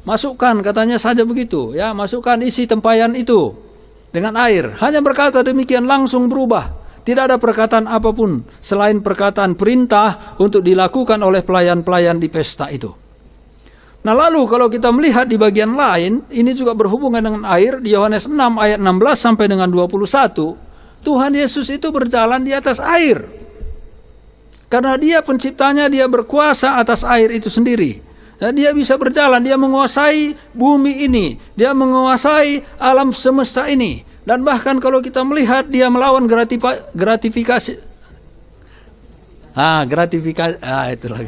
Masukkan katanya saja begitu, ya, masukkan isi tempayan itu dengan air. Hanya berkata demikian langsung berubah. Tidak ada perkataan apapun selain perkataan perintah untuk dilakukan oleh pelayan-pelayan di pesta itu. Nah, lalu kalau kita melihat di bagian lain, ini juga berhubungan dengan air. Di Yohanes 6 ayat 16 sampai dengan 21, Tuhan Yesus itu berjalan di atas air. Karena dia penciptanya, dia berkuasa atas air itu sendiri. Dan dia bisa berjalan, dia menguasai bumi ini, dia menguasai alam semesta ini. Dan bahkan kalau kita melihat dia melawan gratifikasi. Itulah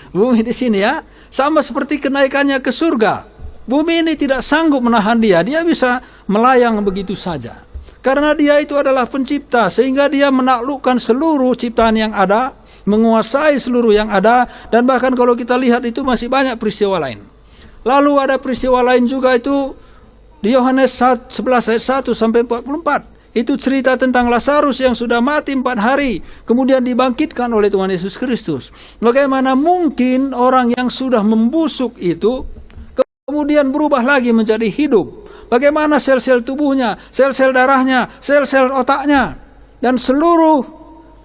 bumi di sini ya. Sama seperti kenaikannya ke surga. Bumi ini tidak sanggup menahan dia. Dia bisa melayang begitu saja. Karena dia itu adalah pencipta. Sehingga dia menaklukkan seluruh ciptaan yang ada. Menguasai seluruh yang ada. Dan bahkan kalau kita lihat itu masih banyak peristiwa lain. Lalu ada peristiwa lain juga itu. Di Yohanes 11 ayat 1 sampai 44. Itu cerita tentang Lazarus yang sudah mati 4 hari. Kemudian dibangkitkan oleh Tuhan Yesus Kristus. Bagaimana mungkin orang yang sudah membusuk itu kemudian berubah lagi menjadi hidup. Bagaimana sel-sel tubuhnya, sel-sel darahnya, sel-sel otaknya. Dan seluruh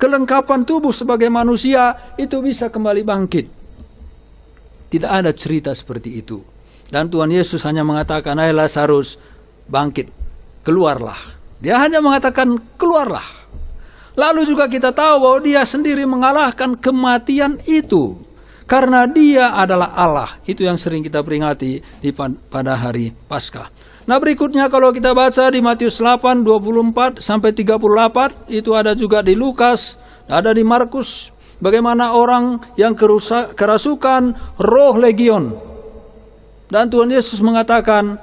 kelengkapan tubuh sebagai manusia itu bisa kembali bangkit. Tidak ada cerita seperti itu. Dan Tuhan Yesus hanya mengatakan, "Hai Lazarus, bangkit, keluarlah." Dia hanya mengatakan keluarlah. Lalu juga kita tahu bahwa dia sendiri mengalahkan kematian itu. Karena dia adalah Allah. Itu yang sering kita peringati pada hari Paskah. Nah, berikutnya kalau kita baca di Matius 8, 24 sampai 38. Itu ada juga di Lukas, ada di Markus. Bagaimana orang yang kerasukan roh legion. Dan Tuhan Yesus mengatakan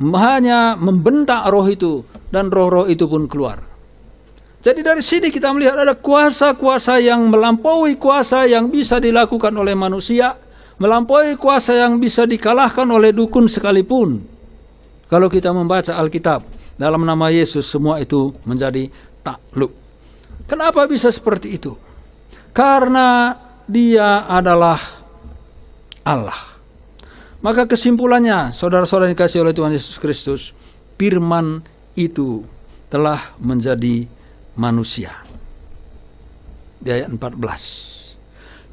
hanya membentak roh itu. Dan roh-roh itu pun keluar. Jadi dari sini kita melihat ada kuasa-kuasa yang melampaui kuasa yang bisa dilakukan oleh manusia. Melampaui kuasa yang bisa dikalahkan oleh dukun sekalipun. Kalau kita membaca Alkitab, dalam nama Yesus semua itu menjadi takluk. Kenapa bisa seperti itu? Karena dia adalah Allah. Maka kesimpulannya, saudara-saudara yang dikasihi oleh Tuhan Yesus Kristus, firman itu telah menjadi manusia. Di ayat 14.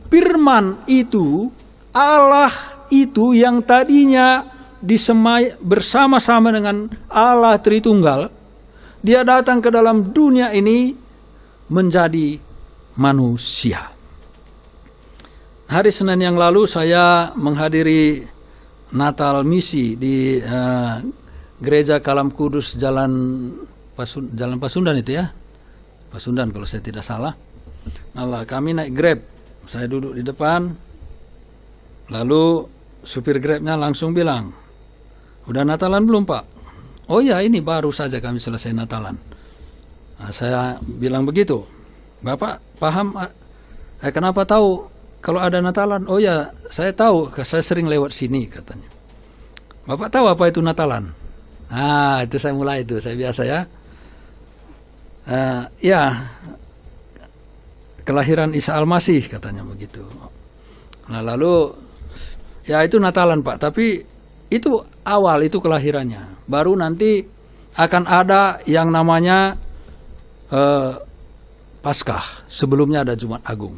Firman itu, Allah itu yang tadinya bersama-sama dengan Allah Tritunggal, dia datang ke dalam dunia ini menjadi manusia. Hari Senin yang lalu saya menghadiri Natal misi di Gereja Kalam Kudus Jalan Pasundan itu ya. Pasundan kalau saya tidak salah. Nah, kami naik Grab. Saya duduk di depan. Lalu supir Grabnya langsung bilang, "Udah Natalan belum, Pak?" "Oh ya, ini baru saja kami selesai Natalan." Nah, saya bilang begitu. "Bapak paham kenapa tahu kalau ada Natalan?" "Oh ya, saya tahu, saya sering lewat sini," katanya. "Bapak tahu apa itu Natalan?" Nah, itu saya mulai itu, saya biasa ya. Ya, kelahiran Isa Al-Masih katanya begitu. Nah, lalu ya itu Natalan, Pak, tapi itu awal, itu kelahirannya. Baru nanti akan ada yang namanya Paskah. Sebelumnya ada Jumat Agung.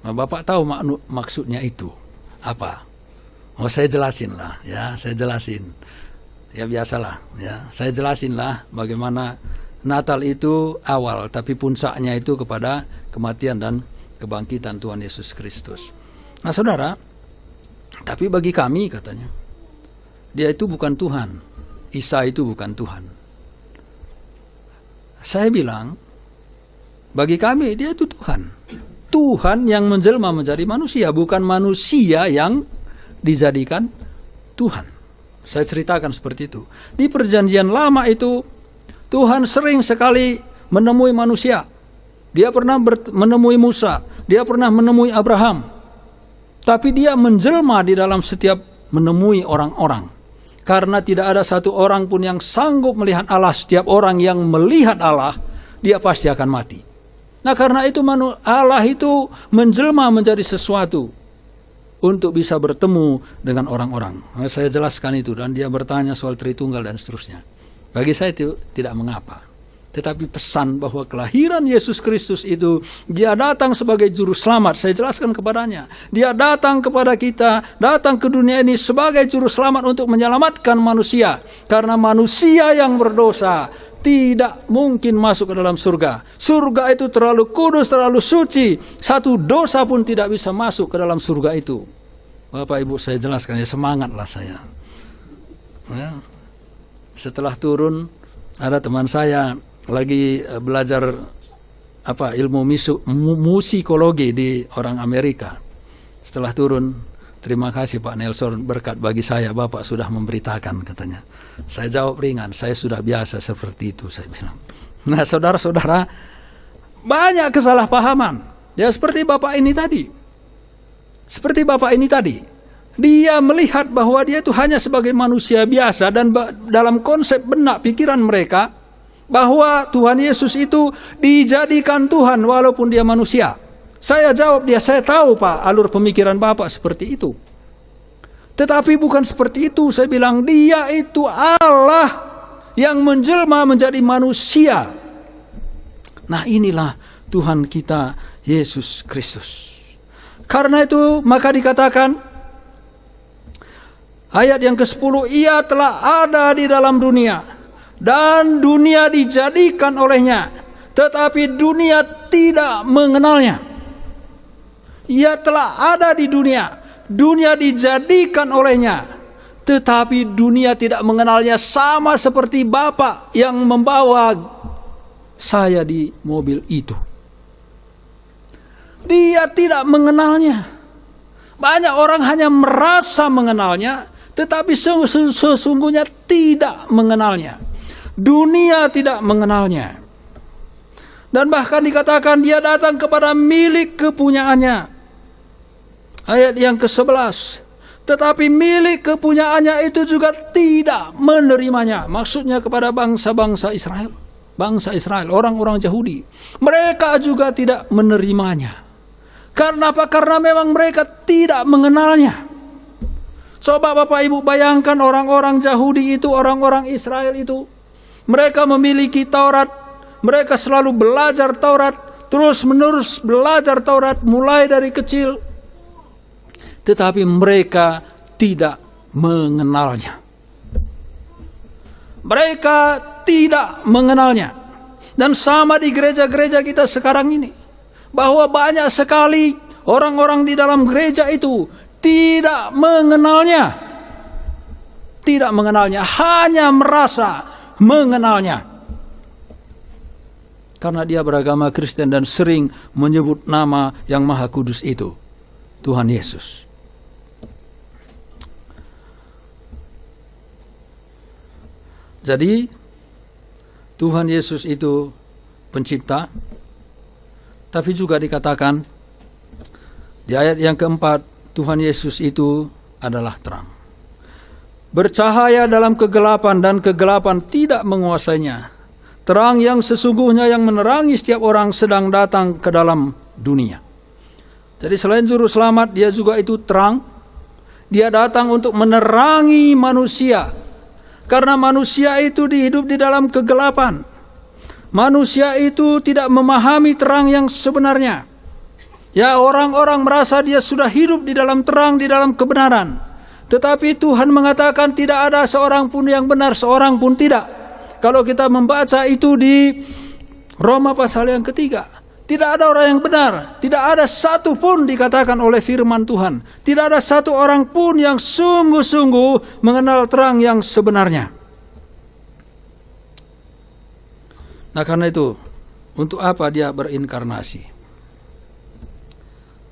Nah, Bapak tahu maksudnya itu apa? Oh, saya jelasin lah, ya, saya jelasin. Ya biasalah, ya. Saya jelasin lah bagaimana Natal itu awal, tapi puncaknya itu kepada kematian dan kebangkitan Tuhan Yesus Kristus. Nah, saudara, tapi bagi kami katanya, dia itu bukan Tuhan. Isa itu bukan Tuhan. Saya bilang, bagi kami dia itu Tuhan. Tuhan yang menjelma menjadi manusia, bukan manusia yang dijadikan Tuhan. Saya ceritakan seperti itu. Di perjanjian lama itu, Tuhan sering sekali menemui manusia. Dia pernah menemui Musa. Dia pernah menemui Abraham. Tapi dia menjelma di dalam setiap menemui orang-orang. Karena tidak ada satu orang pun yang sanggup melihat Allah. Setiap orang yang melihat Allah, dia pasti akan mati. Nah, karena itu Allah itu menjelma menjadi sesuatu. untuk bisa bertemu dengan orang-orang. Nah, saya jelaskan itu dan dia bertanya soal Tritunggal dan seterusnya. Bagi saya itu tidak mengapa. Tetapi pesan bahwa kelahiran Yesus Kristus itu, dia datang sebagai juru selamat. Saya jelaskan kepadanya. Dia datang kepada kita, datang ke dunia ini sebagai juru selamat untuk menyelamatkan manusia. Karena manusia yang berdosa tidak mungkin masuk ke dalam surga. Surga itu terlalu kudus, terlalu suci. Satu dosa pun tidak bisa masuk ke dalam surga itu. Bapak Ibu, saya jelaskan ya, semangatlah saya. Ya. Setelah turun, ada teman saya lagi belajar ilmu musikologi di orang Amerika. Setelah turun, terima kasih Pak Nelson, berkat bagi saya, Bapak sudah memberitakan, katanya. Saya jawab ringan, saya sudah biasa seperti itu, saya bilang. Nah, saudara-saudara, banyak kesalahpahaman. Ya seperti Bapak ini tadi. Dia melihat bahwa dia itu hanya sebagai manusia biasa, dan dalam konsep benak pikiran mereka bahwa Tuhan Yesus itu dijadikan Tuhan walaupun dia manusia. Saya jawab dia, saya tahu Pak, alur pemikiran Bapak seperti itu. Tetapi bukan seperti itu. Saya bilang, dia itu Allah yang menjelma menjadi manusia. Nah, inilah Tuhan kita Yesus Kristus. Karena itu maka dikatakan ayat yang ke-10, ia telah ada di dalam dunia dan dunia dijadikan olehnya, tetapi dunia tidak mengenalnya. Ia telah ada di dunia, dunia dijadikan olehnya, tetapi dunia tidak mengenalnya, sama seperti Bapak yang membawa saya di mobil itu. Dia tidak mengenalnya. Banyak orang hanya merasa mengenalnya, tetapi sesungguhnya tidak mengenalnya. Dunia tidak mengenalnya. Dan bahkan dikatakan dia datang kepada milik kepunyaannya. Ayat yang ke-11. Tetapi milik kepunyaannya itu juga tidak menerimanya. Maksudnya kepada bangsa-bangsa Israel. Bangsa Israel, orang-orang Yahudi. Mereka juga tidak menerimanya. Karena apa? Karena memang mereka tidak mengenalnya. Coba Bapak Ibu bayangkan orang-orang Yahudi itu, orang-orang Israel itu. Mereka memiliki Taurat, mereka selalu belajar Taurat, terus menerus belajar Taurat mulai dari kecil. Tetapi mereka tidak mengenalnya. Mereka tidak mengenalnya. Dan sama di gereja-gereja kita sekarang ini. Bahwa banyak sekali orang-orang di dalam gereja itu tidak mengenalnya. Tidak mengenalnya, hanya merasa mengenalnya. Karena dia beragama Kristen dan sering menyebut nama yang Maha Kudus itu, Tuhan Yesus. Jadi Tuhan Yesus itu pencipta, tapi juga dikatakan di ayat yang keempat, Tuhan Yesus itu adalah terang. Bercahaya dalam kegelapan dan kegelapan tidak menguasainya. Terang yang sesungguhnya yang menerangi setiap orang sedang datang ke dalam dunia. Jadi selain juru selamat, dia juga itu terang. Dia datang untuk menerangi manusia. Karena manusia itu hidup di dalam kegelapan. Manusia itu tidak memahami terang yang sebenarnya. Ya, orang-orang merasa dia sudah hidup di dalam terang, di dalam kebenaran. Tetapi Tuhan mengatakan tidak ada seorang pun yang benar, seorang pun tidak. Kalau kita membaca itu di Roma pasal yang ketiga, tidak ada orang yang benar, tidak ada satu pun dikatakan oleh firman Tuhan. Tidak ada satu orang pun yang sungguh-sungguh mengenal terang yang sebenarnya. Nah, karena itu, untuk apa dia berinkarnasi?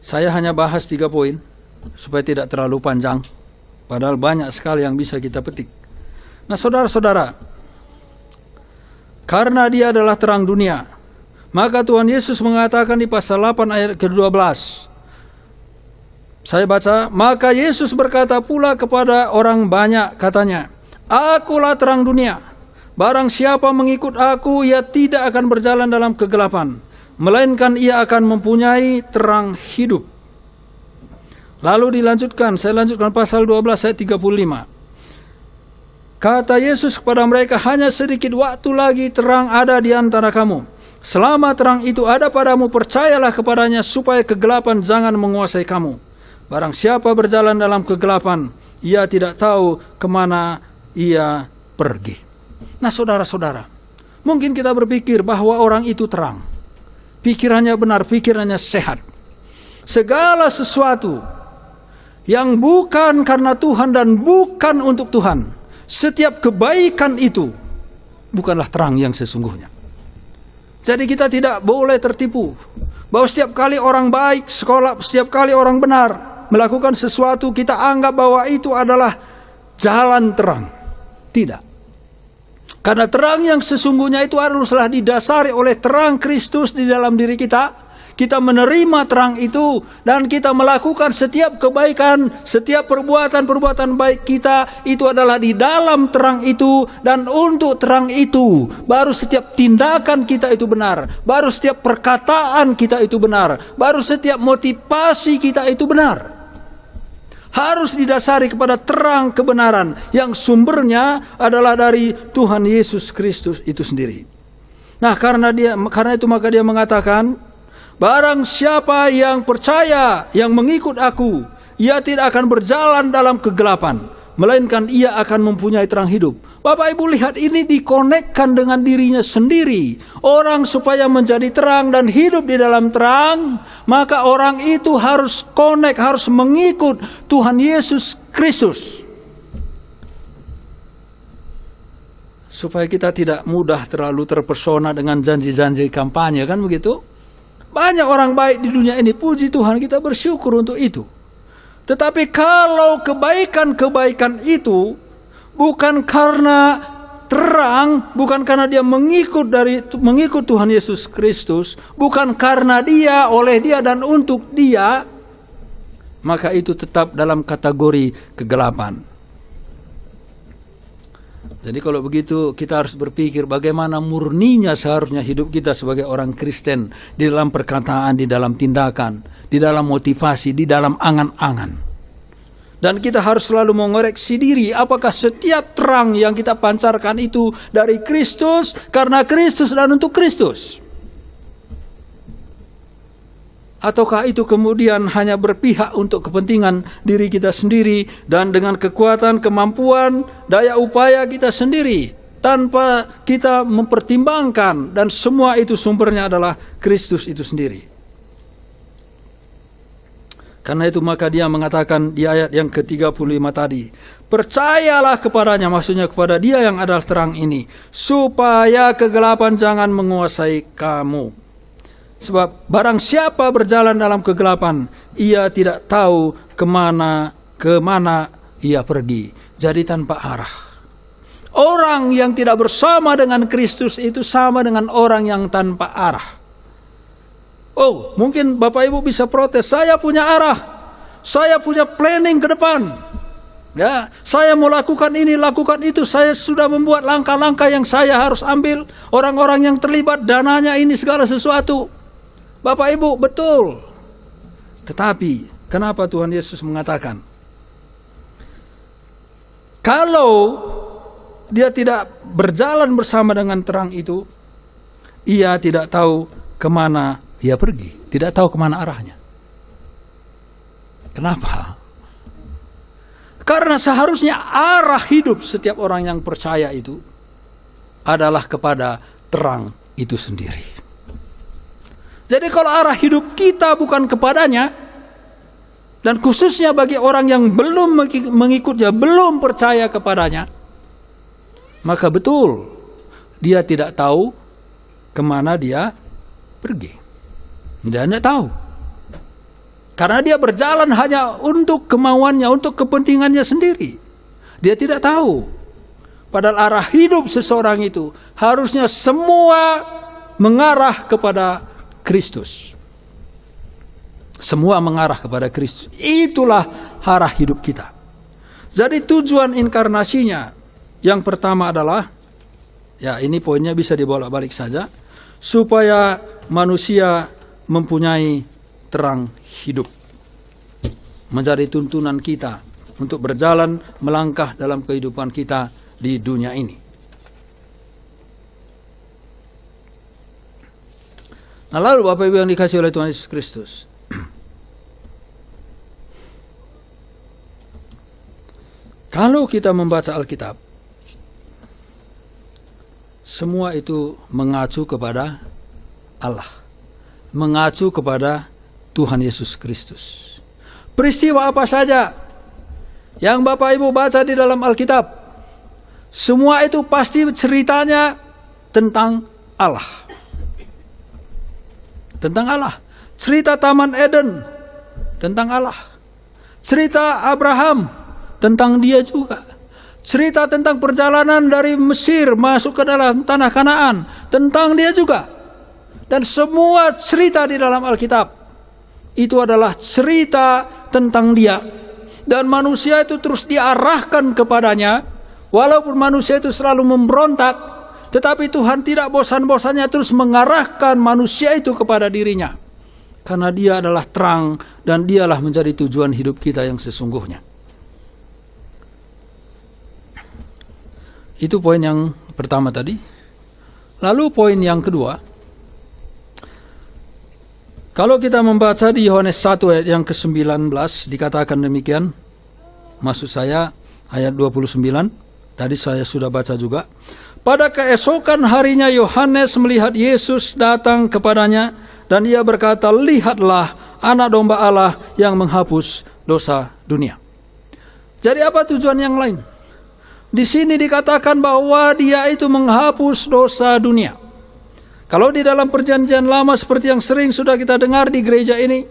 Saya hanya bahas 3 poin supaya tidak terlalu panjang. Padahal banyak sekali yang bisa kita petik. Nah, saudara-saudara, karena dia adalah terang dunia, maka Tuhan Yesus mengatakan di pasal 8 ayat ke-12. Saya baca, maka Yesus berkata pula kepada orang banyak, katanya, Akulah terang dunia. Barang siapa mengikut aku, ia tidak akan berjalan dalam kegelapan, melainkan ia akan mempunyai terang hidup. Lalu dilanjutkan, saya lanjutkan pasal 12 ayat 35. Kata Yesus kepada mereka, hanya sedikit waktu lagi terang ada di antara kamu. Selama terang itu ada padamu, percayalah kepadanya supaya kegelapan jangan menguasai kamu. Barang siapa berjalan dalam kegelapan, ia tidak tahu kemana ia pergi. Nah saudara-saudara, mungkin kita berpikir bahwa orang itu terang. Pikirannya benar, pikirannya sehat. Segala sesuatu yang bukan karena Tuhan dan bukan untuk Tuhan, setiap kebaikan itu bukanlah terang yang sesungguhnya. Jadi kita tidak boleh tertipu bahwa setiap kali orang baik, setiap kali orang benar melakukan sesuatu, kita anggap bahwa itu adalah jalan terang. Tidak. Karena terang yang sesungguhnya itu haruslah didasari oleh terang Kristus di dalam diri kita. Kita menerima terang itu dan kita melakukan setiap kebaikan, setiap perbuatan baik kita itu adalah di dalam terang itu, dan untuk terang itu baru setiap tindakan kita itu benar, baru setiap perkataan kita itu benar, baru setiap motivasi kita itu benar. Harus didasari kepada terang kebenaran yang sumbernya adalah dari Tuhan Yesus Kristus itu sendiri. Nah, karena itu maka dia mengatakan, barang siapa yang percaya, yang mengikut aku, ia tidak akan berjalan dalam kegelapan, melainkan ia akan mempunyai terang hidup. Bapak Ibu lihat, ini dikonekkan dengan dirinya sendiri. Orang supaya menjadi terang dan hidup di dalam terang, maka orang itu harus harus mengikut Tuhan Yesus Kristus. Supaya kita tidak mudah terlalu terpesona dengan janji-janji kampanye, kan begitu? Banyak orang baik di dunia ini, puji Tuhan, kita bersyukur untuk itu. Tetapi kalau kebaikan-kebaikan itu bukan karena terang, bukan karena dia mengikut Tuhan Yesus Kristus, bukan karena dia, oleh dia dan untuk dia, maka itu tetap dalam kategori kegelapan. Jadi kalau begitu kita harus berpikir bagaimana murninya seharusnya hidup kita sebagai orang Kristen, di dalam perkataan, di dalam tindakan, di dalam motivasi, di dalam angan-angan. Dan kita harus selalu mengoreksi diri, apakah setiap terang yang kita pancarkan itu dari Kristus, karena Kristus dan untuk Kristus, ataukah itu kemudian hanya berpihak untuk kepentingan diri kita sendiri dan dengan kekuatan, kemampuan, daya upaya kita sendiri, tanpa kita mempertimbangkan, dan semua itu sumbernya adalah Kristus itu sendiri. Karena itu maka dia mengatakan di ayat yang ke-35 tadi, percayalah kepadanya, maksudnya kepada dia yang adalah terang ini, supaya kegelapan jangan menguasai kamu. Sebab barang siapa berjalan dalam kegelapan, ia tidak tahu kemana ia pergi. Jadi tanpa arah. Orang yang tidak bersama dengan Kristus itu sama dengan orang yang tanpa arah. Oh, mungkin Bapak Ibu bisa protes, saya punya arah, saya punya planning ke depan. Ya, saya mau lakukan ini, lakukan itu, saya sudah membuat langkah-langkah yang saya harus ambil, orang-orang yang terlibat, dananya ini segala sesuatu. Bapak Ibu, betul. Tetapi, kenapa Tuhan Yesus mengatakan, kalau dia tidak berjalan bersama dengan terang itu, ia tidak tahu kemana ia pergi, tidak tahu kemana arahnya. Kenapa? Karena seharusnya arah hidup setiap orang yang percaya itu adalah kepada terang itu sendiri. Jadi kalau arah hidup kita bukan kepadanya, dan khususnya bagi orang yang belum mengikutnya, belum percaya kepadanya, maka betul dia tidak tahu kemana dia pergi. Dia tidak tahu. Karena dia berjalan hanya untuk kemauannya, untuk kepentingannya sendiri. Dia tidak tahu. Padahal arah hidup seseorang itu harusnya semua mengarah kepada Kristus. Semua mengarah kepada Kristus. Itulah arah hidup kita. Jadi tujuan inkarnasinya yang pertama adalah, ya ini poinnya bisa dibolak-balik saja, supaya manusia mempunyai terang hidup. menjadi tuntunan kita untuk berjalan melangkah dalam kehidupan kita di dunia ini. Nah, lalu Bapak Ibu yang dikasihi oleh Tuhan Yesus Kristus, kalau kita membaca Alkitab, semua itu mengacu kepada Allah, mengacu kepada Tuhan Yesus Kristus. Peristiwa apa saja yang Bapak Ibu baca di dalam Alkitab, semua itu pasti ceritanya tentang Allah. Tentang Allah. Cerita Taman Eden tentang Allah. Cerita Abraham tentang dia juga. Cerita tentang perjalanan dari Mesir masuk ke dalam tanah Kanaan tentang dia juga. Dan semua cerita di dalam Alkitab itu adalah cerita tentang dia. Dan manusia itu terus diarahkan kepadanya. Walaupun manusia itu selalu memberontak, tetapi Tuhan tidak bosan-bosannya terus mengarahkan manusia itu kepada dirinya. Karena dia adalah terang dan dialah menjadi tujuan hidup kita yang sesungguhnya. Itu poin yang pertama tadi. Lalu poin yang kedua, kalau kita membaca di Yohanes 1 ayat yang ke-19 dikatakan demikian. Maksud saya ayat 29, tadi saya sudah baca juga. Pada keesokan harinya Yohanes melihat Yesus datang kepadanya dan ia berkata, "Lihatlah anak domba Allah yang menghapus dosa dunia." Jadi apa tujuan yang lain? Di sini dikatakan bahwa dia itu menghapus dosa dunia. Kalau di dalam perjanjian lama seperti yang sering sudah kita dengar di gereja ini,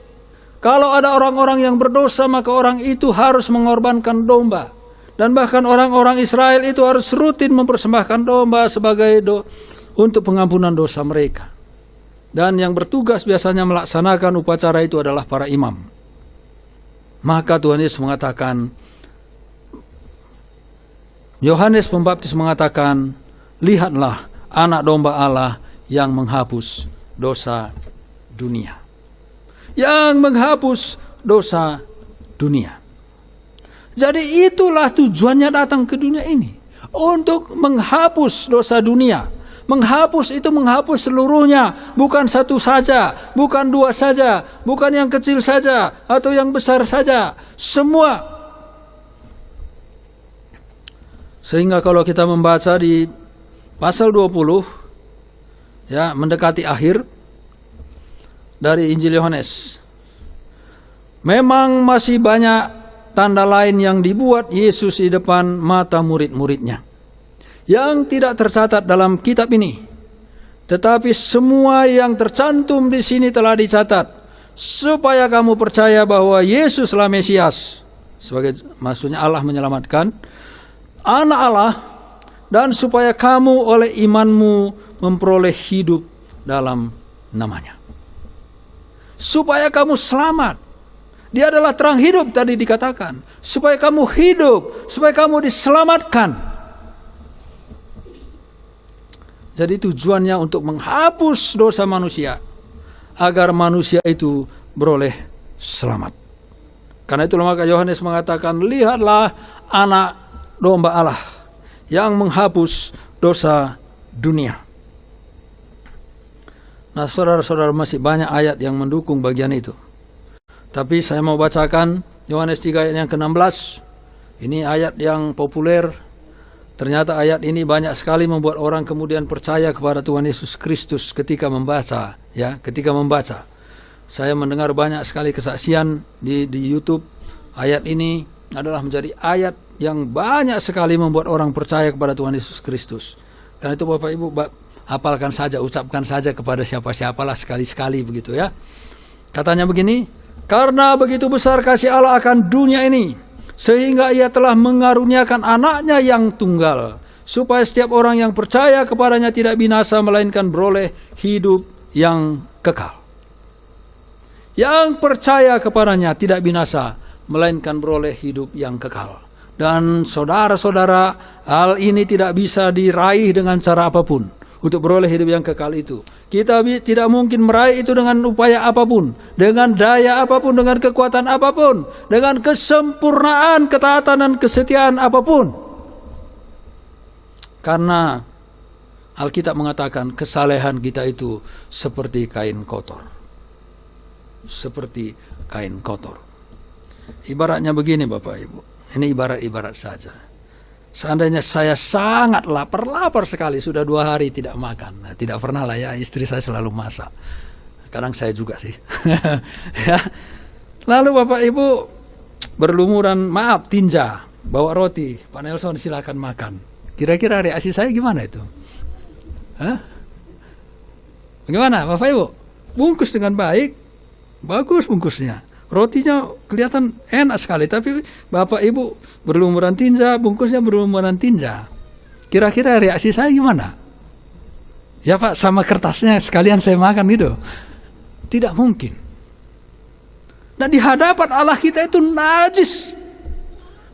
kalau ada orang-orang yang berdosa maka orang itu harus mengorbankan domba. Dan bahkan orang-orang Israel itu harus rutin mempersembahkan domba sebagai untuk pengampunan dosa mereka. Dan yang bertugas biasanya melaksanakan upacara itu adalah para imam. Maka Tuhan Yesus mengatakan, Yohanes Pembaptis mengatakan, "Lihatlah anak domba Allah yang menghapus dosa dunia." Yang menghapus dosa dunia. Jadi itulah tujuannya datang ke dunia ini. Untuk menghapus dosa dunia. Menghapus itu menghapus seluruhnya. Bukan satu saja. Bukan dua saja. Bukan yang kecil saja. Atau yang besar saja. Semua. Sehingga kalau kita membaca di pasal 20. Ya, mendekati akhir. Dari Injil Yohanes. Memang masih banyak tanda lain yang dibuat Yesus di depan mata murid-muridnya, yang tidak tercatat dalam kitab ini. Tetapi semua yang tercantum di sini telah dicatat, supaya kamu percaya bahwa Yesuslah Mesias, sebagai maksudnya Allah menyelamatkan, Anak Allah, dan supaya kamu oleh imanmu memperoleh hidup dalam namanya. Supaya kamu selamat. Dia adalah terang hidup tadi dikatakan. Supaya kamu hidup. Supaya kamu diselamatkan. Jadi tujuannya untuk menghapus dosa manusia. Agar manusia itu beroleh selamat. Karena itulah maka Yohanes mengatakan, "Lihatlah anak domba Allah yang menghapus dosa dunia." Nah, saudara-saudara, masih banyak ayat yang mendukung bagian itu. Tapi saya mau bacakan Yohanes 3 ayat yang ke-16. Ini ayat yang populer. Ternyata ayat ini banyak sekali membuat orang kemudian percaya kepada Tuhan Yesus Kristus ketika membaca. Ya, ketika membaca. Saya mendengar banyak sekali kesaksian di YouTube. Ayat ini adalah menjadi ayat yang banyak sekali membuat orang percaya kepada Tuhan Yesus Kristus. Karena itu Bapak Ibu hafalkan saja, ucapkan saja kepada siapa-siapalah sekali-sekali begitu ya. Katanya begini, "Karena begitu besar kasih Allah akan dunia ini, sehingga ia telah mengaruniakan anaknya yang tunggal, supaya setiap orang yang percaya kepadanya tidak binasa, melainkan beroleh hidup yang kekal." Yang percaya kepadanya tidak binasa, melainkan beroleh hidup yang kekal. Dan saudara-saudara, hal ini tidak bisa diraih dengan cara apapun. untuk beroleh hidup yang kekal itu. Kita tidak mungkin meraih itu dengan upaya apapun, dengan daya apapun, dengan kekuatan apapun, dengan kesempurnaan, ketaatan dan kesetiaan apapun. Karena Alkitab mengatakan kesalehan kita itu seperti kain kotor. Seperti kain kotor. Ibaratnya begini Bapak Ibu. Ini ibarat-ibarat saja. Seandainya saya sangat lapar sekali, sudah 2 hari tidak makan. Nah, tidak pernah lah ya, istri saya selalu masak. Kadang saya juga sih. Ya. Lalu Bapak Ibu berlumuran, maaf, tinja, bawa roti, Pak Nelson silakan makan. Kira-kira reaksi saya gimana itu? Hah? Bagaimana Bapak Ibu? Bungkus dengan baik, bagus bungkusnya. Rotinya kelihatan enak sekali, tapi Bapak Ibu berlumuran tinja, bungkusnya berlumuran tinja. Kira-kira reaksi saya gimana? Ya Pak, sama kertasnya sekalian saya makan gitu. Tidak mungkin. Nah, di hadapan Allah kita itu najis.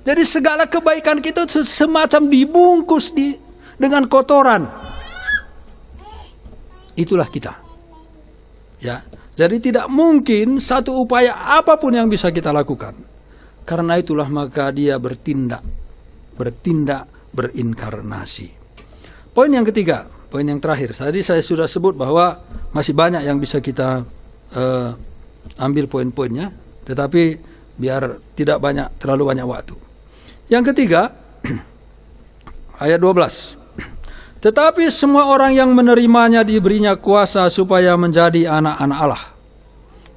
Jadi segala kebaikan kita itu semacam dibungkus dengan kotoran. Itulah kita. Ya. Jadi tidak mungkin satu upaya apapun yang bisa kita lakukan. Karena itulah maka dia bertindak berinkarnasi. Poin yang ketiga, poin yang terakhir. Tadi saya sudah sebut bahwa masih banyak yang bisa kita ambil poin-poinnya, tetapi biar tidak terlalu banyak waktu. Yang ketiga, ayat 12. Tetapi semua orang yang menerimanya diberinya kuasa supaya menjadi anak-anak Allah,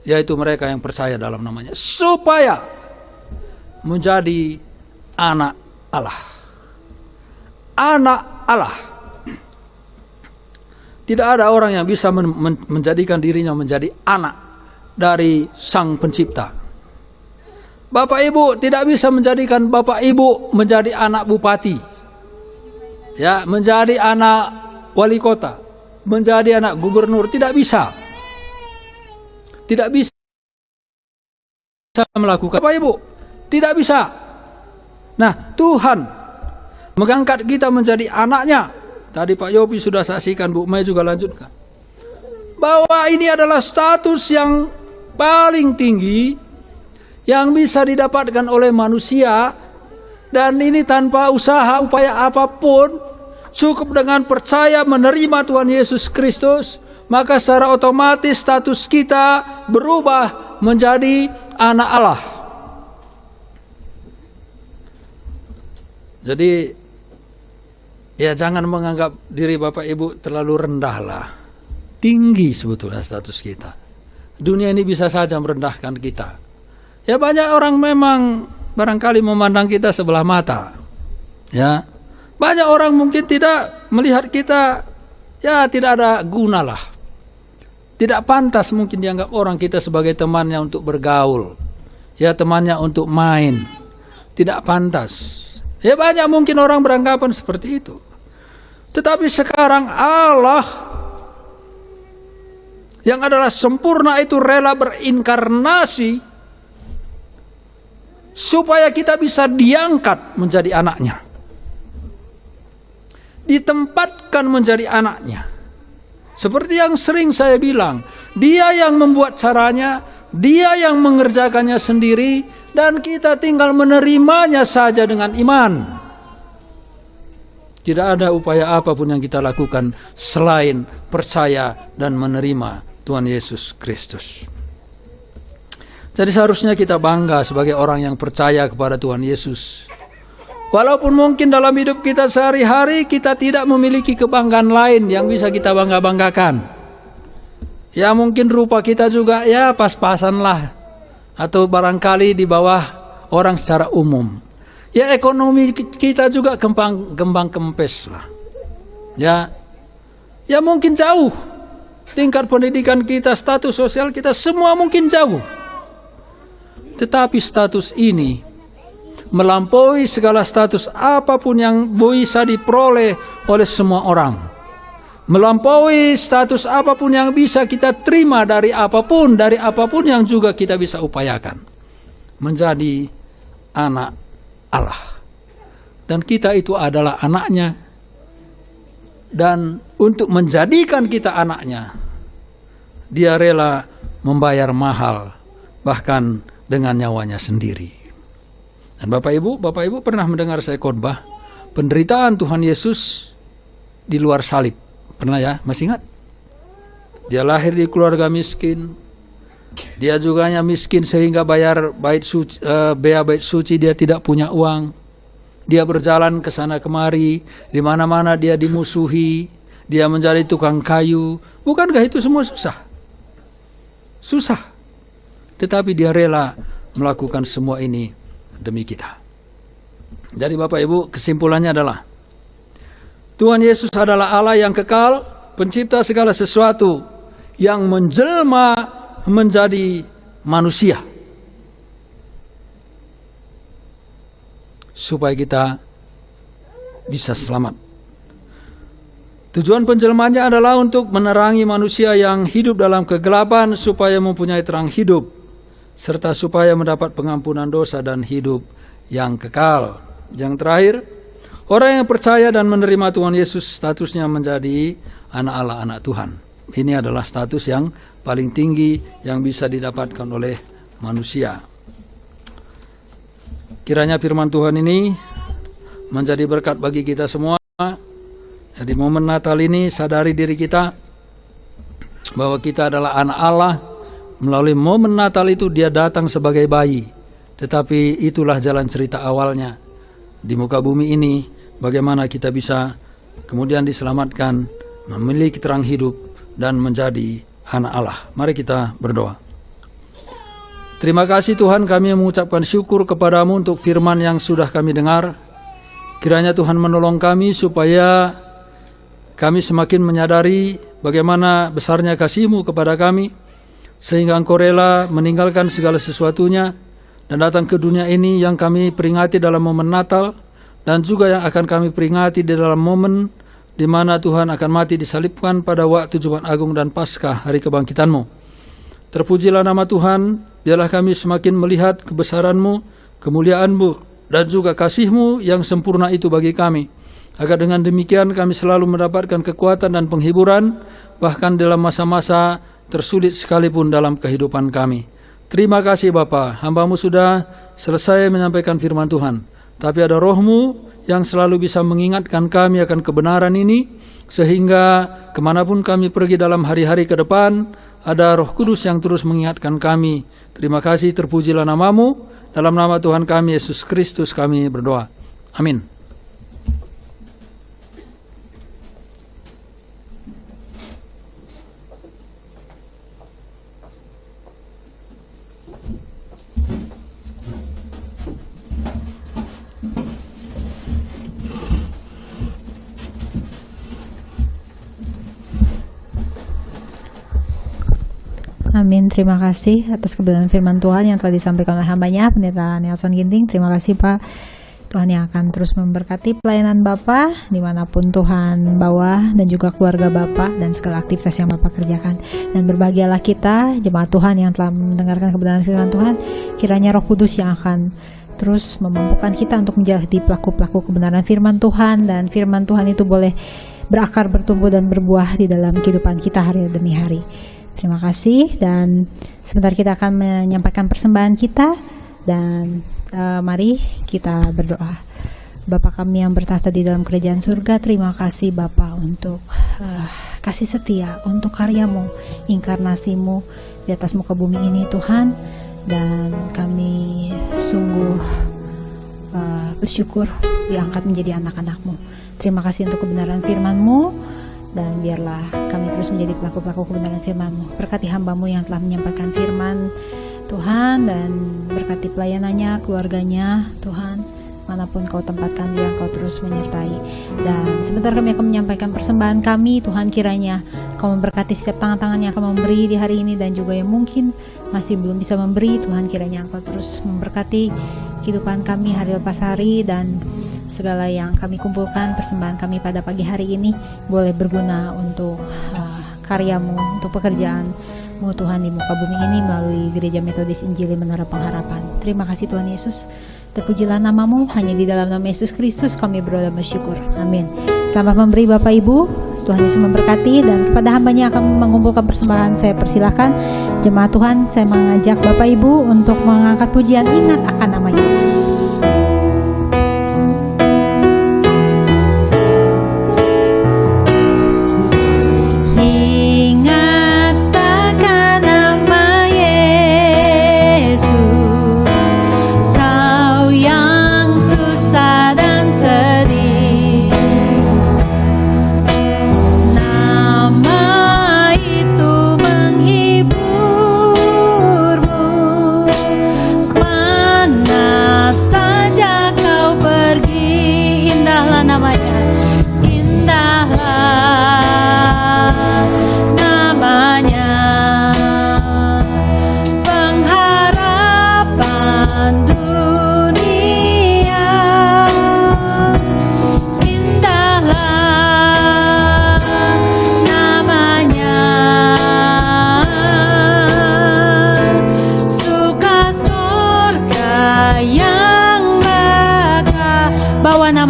yaitu mereka yang percaya dalam namanya, supaya menjadi anak Allah. Anak Allah. Tidak ada orang yang bisa menjadikan dirinya menjadi anak dari Sang Pencipta. Bapak Ibu tidak bisa menjadikan Bapak Ibu menjadi anak bupati, ya, menjadi anak wali kota, menjadi anak gubernur, tidak bisa. Tidak bisa melakukan. Bapak Ibu, tidak bisa. Nah, Tuhan mengangkat kita menjadi anaknya. Tadi Pak Yopi sudah saksikan, Bu Mai juga lanjutkan. Bahwa ini adalah status yang paling tinggi yang bisa didapatkan oleh manusia. Dan ini tanpa usaha, upaya apapun, cukup dengan percaya menerima Tuhan Yesus Kristus, maka secara otomatis status kita berubah menjadi anak Allah. Jadi, ya jangan menganggap diri Bapak Ibu terlalu rendah lah. Tinggi sebetulnya status kita. Dunia ini bisa saja merendahkan kita. Ya banyak orang memang barangkali memandang kita sebelah mata. Ya. Banyak orang mungkin tidak melihat kita, ya tidak ada guna lah. Tidak pantas mungkin dianggap orang kita sebagai temannya untuk bergaul. Ya temannya untuk main. Tidak pantas. Ya banyak mungkin orang beranggapan seperti itu. Tetapi sekarang Allah yang adalah sempurna itu rela berinkarnasi supaya kita bisa diangkat menjadi anaknya. Ditempatkan menjadi anaknya. Seperti yang sering saya bilang, dia yang membuat caranya, dia yang mengerjakannya sendiri, dan kita tinggal menerimanya saja dengan iman. Tidak ada upaya apapun yang kita lakukan selain percaya dan menerima Tuhan Yesus Kristus. Jadi seharusnya kita bangga sebagai orang yang percaya kepada Tuhan Yesus. Walaupun mungkin dalam hidup kita sehari-hari kita tidak memiliki kebanggaan lain yang bisa kita bangga-banggakan. Ya mungkin rupa kita juga ya pas-pasan lah. Atau barangkali di bawah orang secara umum. Ya ekonomi kita juga kembang kempes lah. Ya mungkin jauh. Tingkat pendidikan kita, status sosial kita semua mungkin jauh. Tetapi status ini melampaui segala status apapun yang bisa diperoleh oleh semua orang. Melampaui status apapun yang bisa kita terima dari apapun yang juga kita bisa upayakan. Menjadi anak Allah. Dan kita itu adalah anaknya. Dan untuk menjadikan kita anaknya, dia rela membayar mahal, bahkan dengan nyawanya sendiri. Dan Bapak Ibu pernah mendengar saya khotbah penderitaan Tuhan Yesus di luar salib. Pernah ya? Masih ingat? Dia lahir di keluarga miskin. Dia juga miskin sehingga bayar bea bait suci dia tidak punya uang. Dia berjalan ke sana kemari, di mana-mana dia dimusuhi, dia menjadi tukang kayu. Bukankah itu semua susah? Susah. Tetapi dia rela melakukan semua ini demi kita. Jadi Bapak Ibu, kesimpulannya adalah Tuhan Yesus adalah Allah yang kekal, pencipta segala sesuatu, yang menjelma menjadi manusia supaya kita bisa selamat. Tujuan penjelmaannya adalah untuk menerangi manusia yang hidup dalam kegelapan supaya mempunyai terang hidup, serta supaya mendapat pengampunan dosa dan hidup yang kekal. Yang terakhir, orang yang percaya dan menerima Tuhan Yesus statusnya menjadi anak Allah, anak Tuhan. Ini adalah status yang paling tinggi yang bisa didapatkan oleh manusia. Kiranya firman Tuhan ini menjadi berkat bagi kita semua. Di momen Natal ini sadari diri kita bahwa kita adalah anak Allah. Melalui momen Natal itu dia datang sebagai bayi. Tetapi itulah jalan cerita awalnya. Di muka bumi ini bagaimana kita bisa kemudian diselamatkan, memiliki terang hidup dan menjadi anak Allah. Mari kita berdoa. Terima kasih Tuhan, kami mengucapkan syukur kepadamu untuk firman yang sudah kami dengar. Kiranya Tuhan menolong kami supaya kami semakin menyadari bagaimana besarnya kasih-Mu kepada kami, sehingga Engkau rela meninggalkan segala sesuatunya dan datang ke dunia ini yang kami peringati dalam momen Natal, dan juga yang akan kami peringati di dalam momen di mana Tuhan akan mati disalibkan pada waktu Jumat Agung dan Paskah, hari kebangkitan-Mu. Terpujilah nama Tuhan, biarlah kami semakin melihat kebesaran-Mu, kemuliaan-Mu, dan juga kasih-Mu yang sempurna itu bagi kami. Agar dengan demikian kami selalu mendapatkan kekuatan dan penghiburan, bahkan dalam masa-masa tersulit sekalipun dalam kehidupan kami. Terima kasih Bapa, hamba-Mu sudah selesai menyampaikan firman Tuhan. Tapi ada Roh-Mu yang selalu bisa mengingatkan kami akan kebenaran ini, sehingga kemanapun kami pergi dalam hari-hari ke depan, ada Roh Kudus yang terus mengingatkan kami. Terima kasih, terpujilah nama-Mu. Dalam nama Tuhan kami, Yesus Kristus kami berdoa. Amin.
Amin, terima kasih atas kebenaran firman Tuhan yang telah disampaikan oleh hambanya, Pendeta Nelson Ginting. Terima kasih Pak. Tuhan yang akan terus memberkati pelayanan Bapak dimanapun Tuhan bawa, dan juga keluarga Bapak dan segala aktivitas yang Bapak kerjakan. Dan berbahagialah kita, jemaat Tuhan yang telah mendengarkan kebenaran firman Tuhan. Kiranya Roh Kudus yang akan terus memampukan kita untuk menjadi pelaku-pelaku kebenaran firman Tuhan, dan firman Tuhan itu boleh berakar, bertumbuh, dan berbuah di dalam kehidupan kita hari demi hari. Terima kasih, dan sebentar kita akan menyampaikan persembahan kita, dan mari kita berdoa. Bapa kami yang bertahta di dalam kerajaan surga, terima kasih Bapa untuk kasih setia, untuk karya-Mu, inkarnasi-Mu di atas muka bumi ini Tuhan, dan kami sungguh bersyukur diangkat menjadi anak-anak-Mu. Terima kasih untuk kebenaran firman-Mu, dan biarlah kami terus menjadi pelaku-pelaku kebenaran firman-Mu. Berkati hamba-Mu yang telah menyampaikan firman Tuhan, dan berkati pelayanannya, keluarganya Tuhan, manapun Kau tempatkan dia, Kau terus menyertai. Dan sebentar kami akan menyampaikan persembahan kami. Tuhan, kiranya Kau memberkati setiap tangan-tangan yang akan memberi di hari ini, dan juga yang mungkin masih belum bisa memberi. Tuhan, kiranya Engkau terus memberkati kehidupan kami hari lepas hari, dan segala yang kami kumpulkan, persembahan kami pada pagi hari ini boleh berguna untuk karya-Mu, untuk pekerjaan-Mu Tuhan di muka bumi ini melalui Gereja Metodis Injili Menara Pengharapan. Terima kasih Tuhan Yesus, terpujilah nama-Mu. Hanya di dalam nama Yesus Kristus kami berdoa dan bersyukur. Amin. Selamat memberi Bapak Ibu. Tuhan Yesus memberkati. Dan kepada hambanya akan mengumpulkan persembahan, saya persilahkan. Jemaat Tuhan, saya mengajak Bapak Ibu untuk mengangkat pujian ingat akan nama Yesus.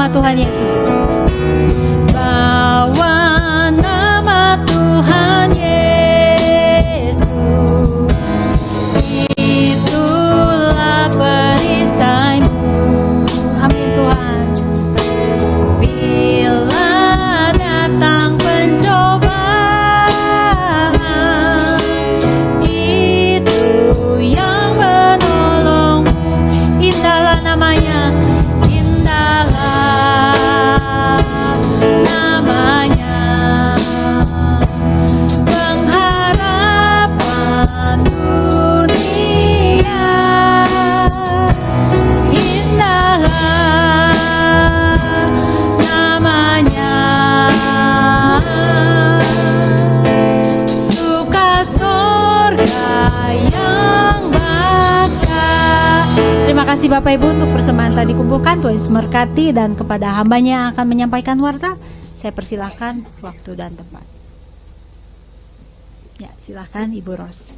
Tuhan Yesus, bawa nama Tuhan Yesus, itulah perisaimu. Amin Tuhan. Bila datang pencobaan, itu yang menolongmu. Indahlah namanya, Terima kasih Bapak Ibu untuk persembahan tadi kumpulkan. Tuhan Yesus memberkati. Dan kepada hambanya yang akan menyampaikan warta, saya persilahkan waktu dan tempat. Ya, silahkan Ibu Ros.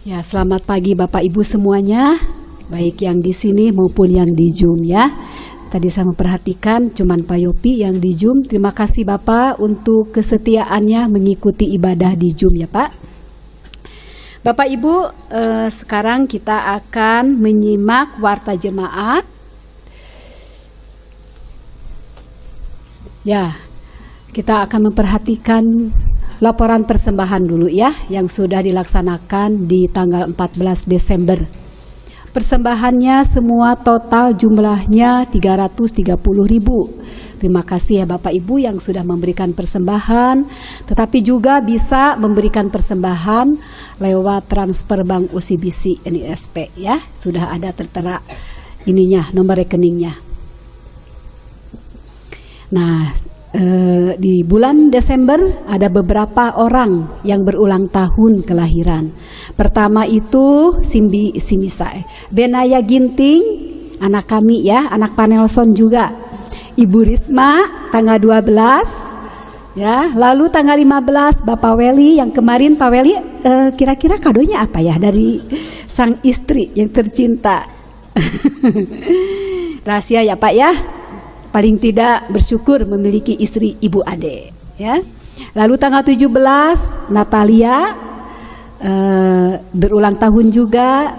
Ya, selamat pagi Bapak Ibu semuanya, baik yang di sini maupun yang di Zoom ya. Tadi saya memperhatikan cuman Pak Yopi yang di Zoom. Terima kasih Bapak untuk kesetiaannya mengikuti ibadah di Zoom ya Pak. Bapak Ibu, sekarang kita akan menyimak warta jemaat. Ya, kita akan memperhatikan laporan persembahan dulu ya, yang sudah dilaksanakan di tanggal 14 Desember. Persembahannya semua total jumlahnya 330.000. Terima kasih ya Bapak Ibu yang sudah memberikan persembahan, tetapi juga bisa memberikan persembahan lewat transfer bank OCBC NISP ya. Sudah ada tertera ininya, nomor rekeningnya. Nah, di bulan Desember ada beberapa orang yang berulang tahun kelahiran. Pertama itu Simisai Benaya Ginting, anak kami ya, anak Panelson juga. Ibu Risma tanggal 12 ya. Lalu tanggal 15 Bapak Weli, yang kemarin Pak Weli kira-kira kadonya apa ya dari sang istri yang tercinta. Rahasia ya Pak ya. Paling tidak bersyukur memiliki istri Ibu Ade ya. Lalu tanggal 17 Natalia berulang tahun juga.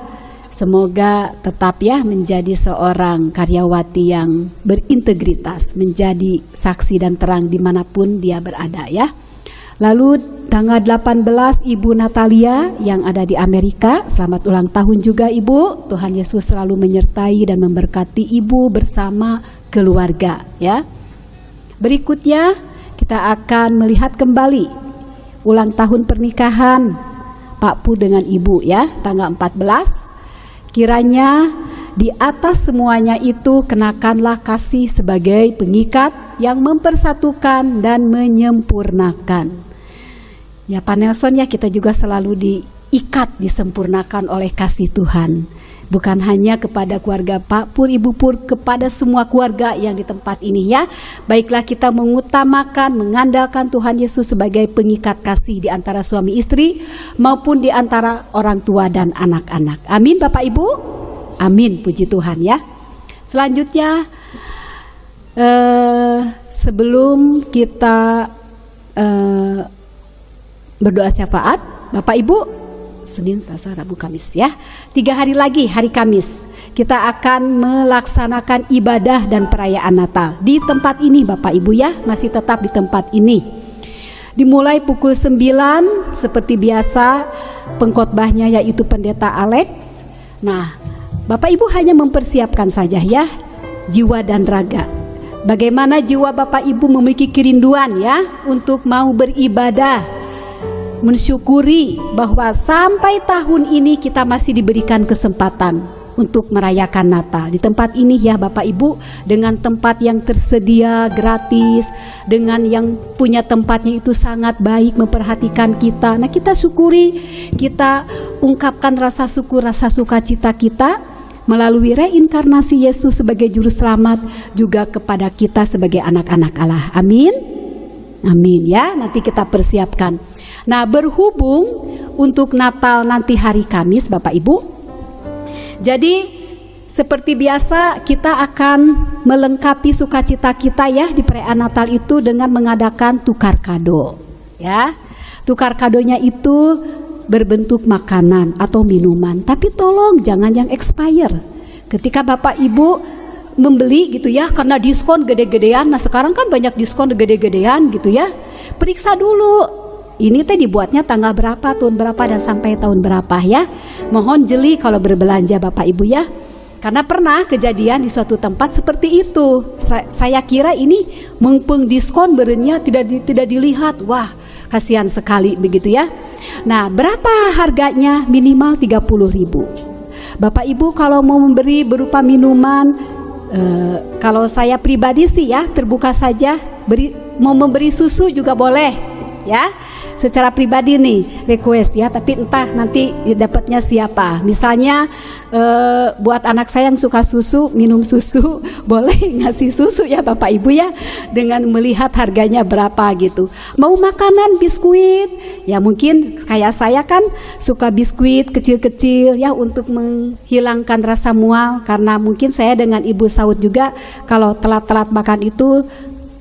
Semoga tetap ya menjadi seorang karyawati yang berintegritas, menjadi saksi dan terang dimanapun dia berada ya. Lalu tanggal 18 Ibu Natalia yang ada di Amerika, selamat ulang tahun juga Ibu. Tuhan Yesus selalu menyertai dan memberkati Ibu bersama keluarga ya. Berikutnya kita akan melihat kembali ulang tahun pernikahan Pak Pu dengan Ibu ya, tanggal 14. Kiranya di atas semuanya itu kenakanlah kasih sebagai pengikat yang mempersatukan dan menyempurnakan. Ya Pak Nelson ya, kita juga selalu diikat, disempurnakan oleh kasih Tuhan. Bukan hanya kepada keluarga Pak Pur, Ibu Pur, kepada semua keluarga yang di tempat ini ya. Baiklah kita mengutamakan, mengandalkan Tuhan Yesus sebagai pengikat kasih di antara suami istri maupun di antara orang tua dan anak-anak. Amin Bapak Ibu. Amin, puji Tuhan ya. Selanjutnya sebelum kita berdoa syafaat, Bapak Ibu, Senin, Selasa, Rabu, Kamis ya. 3 hari lagi hari Kamis kita akan melaksanakan ibadah dan perayaan Natal di tempat ini Bapak Ibu ya, masih tetap di tempat ini. Dimulai pukul 9 seperti biasa, pengkhotbahnya yaitu Pendeta Alex. Nah, Bapak Ibu hanya mempersiapkan saja ya, jiwa dan raga. Bagaimana jiwa Bapak Ibu memiliki kerinduan ya untuk mau beribadah, mensyukuri bahwa sampai tahun ini kita masih diberikan kesempatan untuk merayakan Natal di tempat ini ya Bapak Ibu, dengan tempat yang tersedia gratis, dengan yang punya tempatnya itu sangat baik memperhatikan kita. Nah, kita syukuri, kita ungkapkan rasa syukur, rasa sukacita kita melalui reinkarnasi Yesus sebagai juru selamat juga kepada kita sebagai anak-anak Allah. Amin. Amin ya, nanti kita persiapkan. Nah, berhubung untuk Natal nanti hari Kamis Bapak Ibu, jadi seperti biasa kita akan melengkapi sukacita kita ya di perayaan Natal itu dengan mengadakan tukar kado ya. Tukar kadonya itu berbentuk makanan atau minuman, tapi tolong jangan yang expire. Ketika Bapak Ibu membeli gitu ya, karena diskon gede-gedean. Nah, sekarang kan banyak diskon gede-gedean gitu ya. Periksa dulu, ini teh dibuatnya tanggal berapa, tahun berapa, dan sampai tahun berapa ya. Mohon jeli kalau berbelanja Bapak Ibu ya. Karena pernah kejadian di suatu tempat seperti itu. Saya kira ini mengpeng diskon berenya tidak dilihat. Wah, kasihan sekali begitu ya. Nah, berapa harganya? Minimal 30.000. Bapak Ibu kalau mau memberi berupa minuman, kalau saya pribadi sih ya terbuka saja, mau memberi susu juga boleh ya. Secara pribadi nih request ya, tapi entah nanti dapatnya siapa. Misalnya buat anak saya yang suka susu, minum susu, boleh ngasih susu ya Bapak Ibu ya, dengan melihat harganya berapa gitu. Mau makanan biskuit, ya mungkin kayak saya kan suka biskuit kecil-kecil ya untuk menghilangkan rasa mual, karena mungkin saya dengan Ibu Saud juga kalau telat-telat makan itu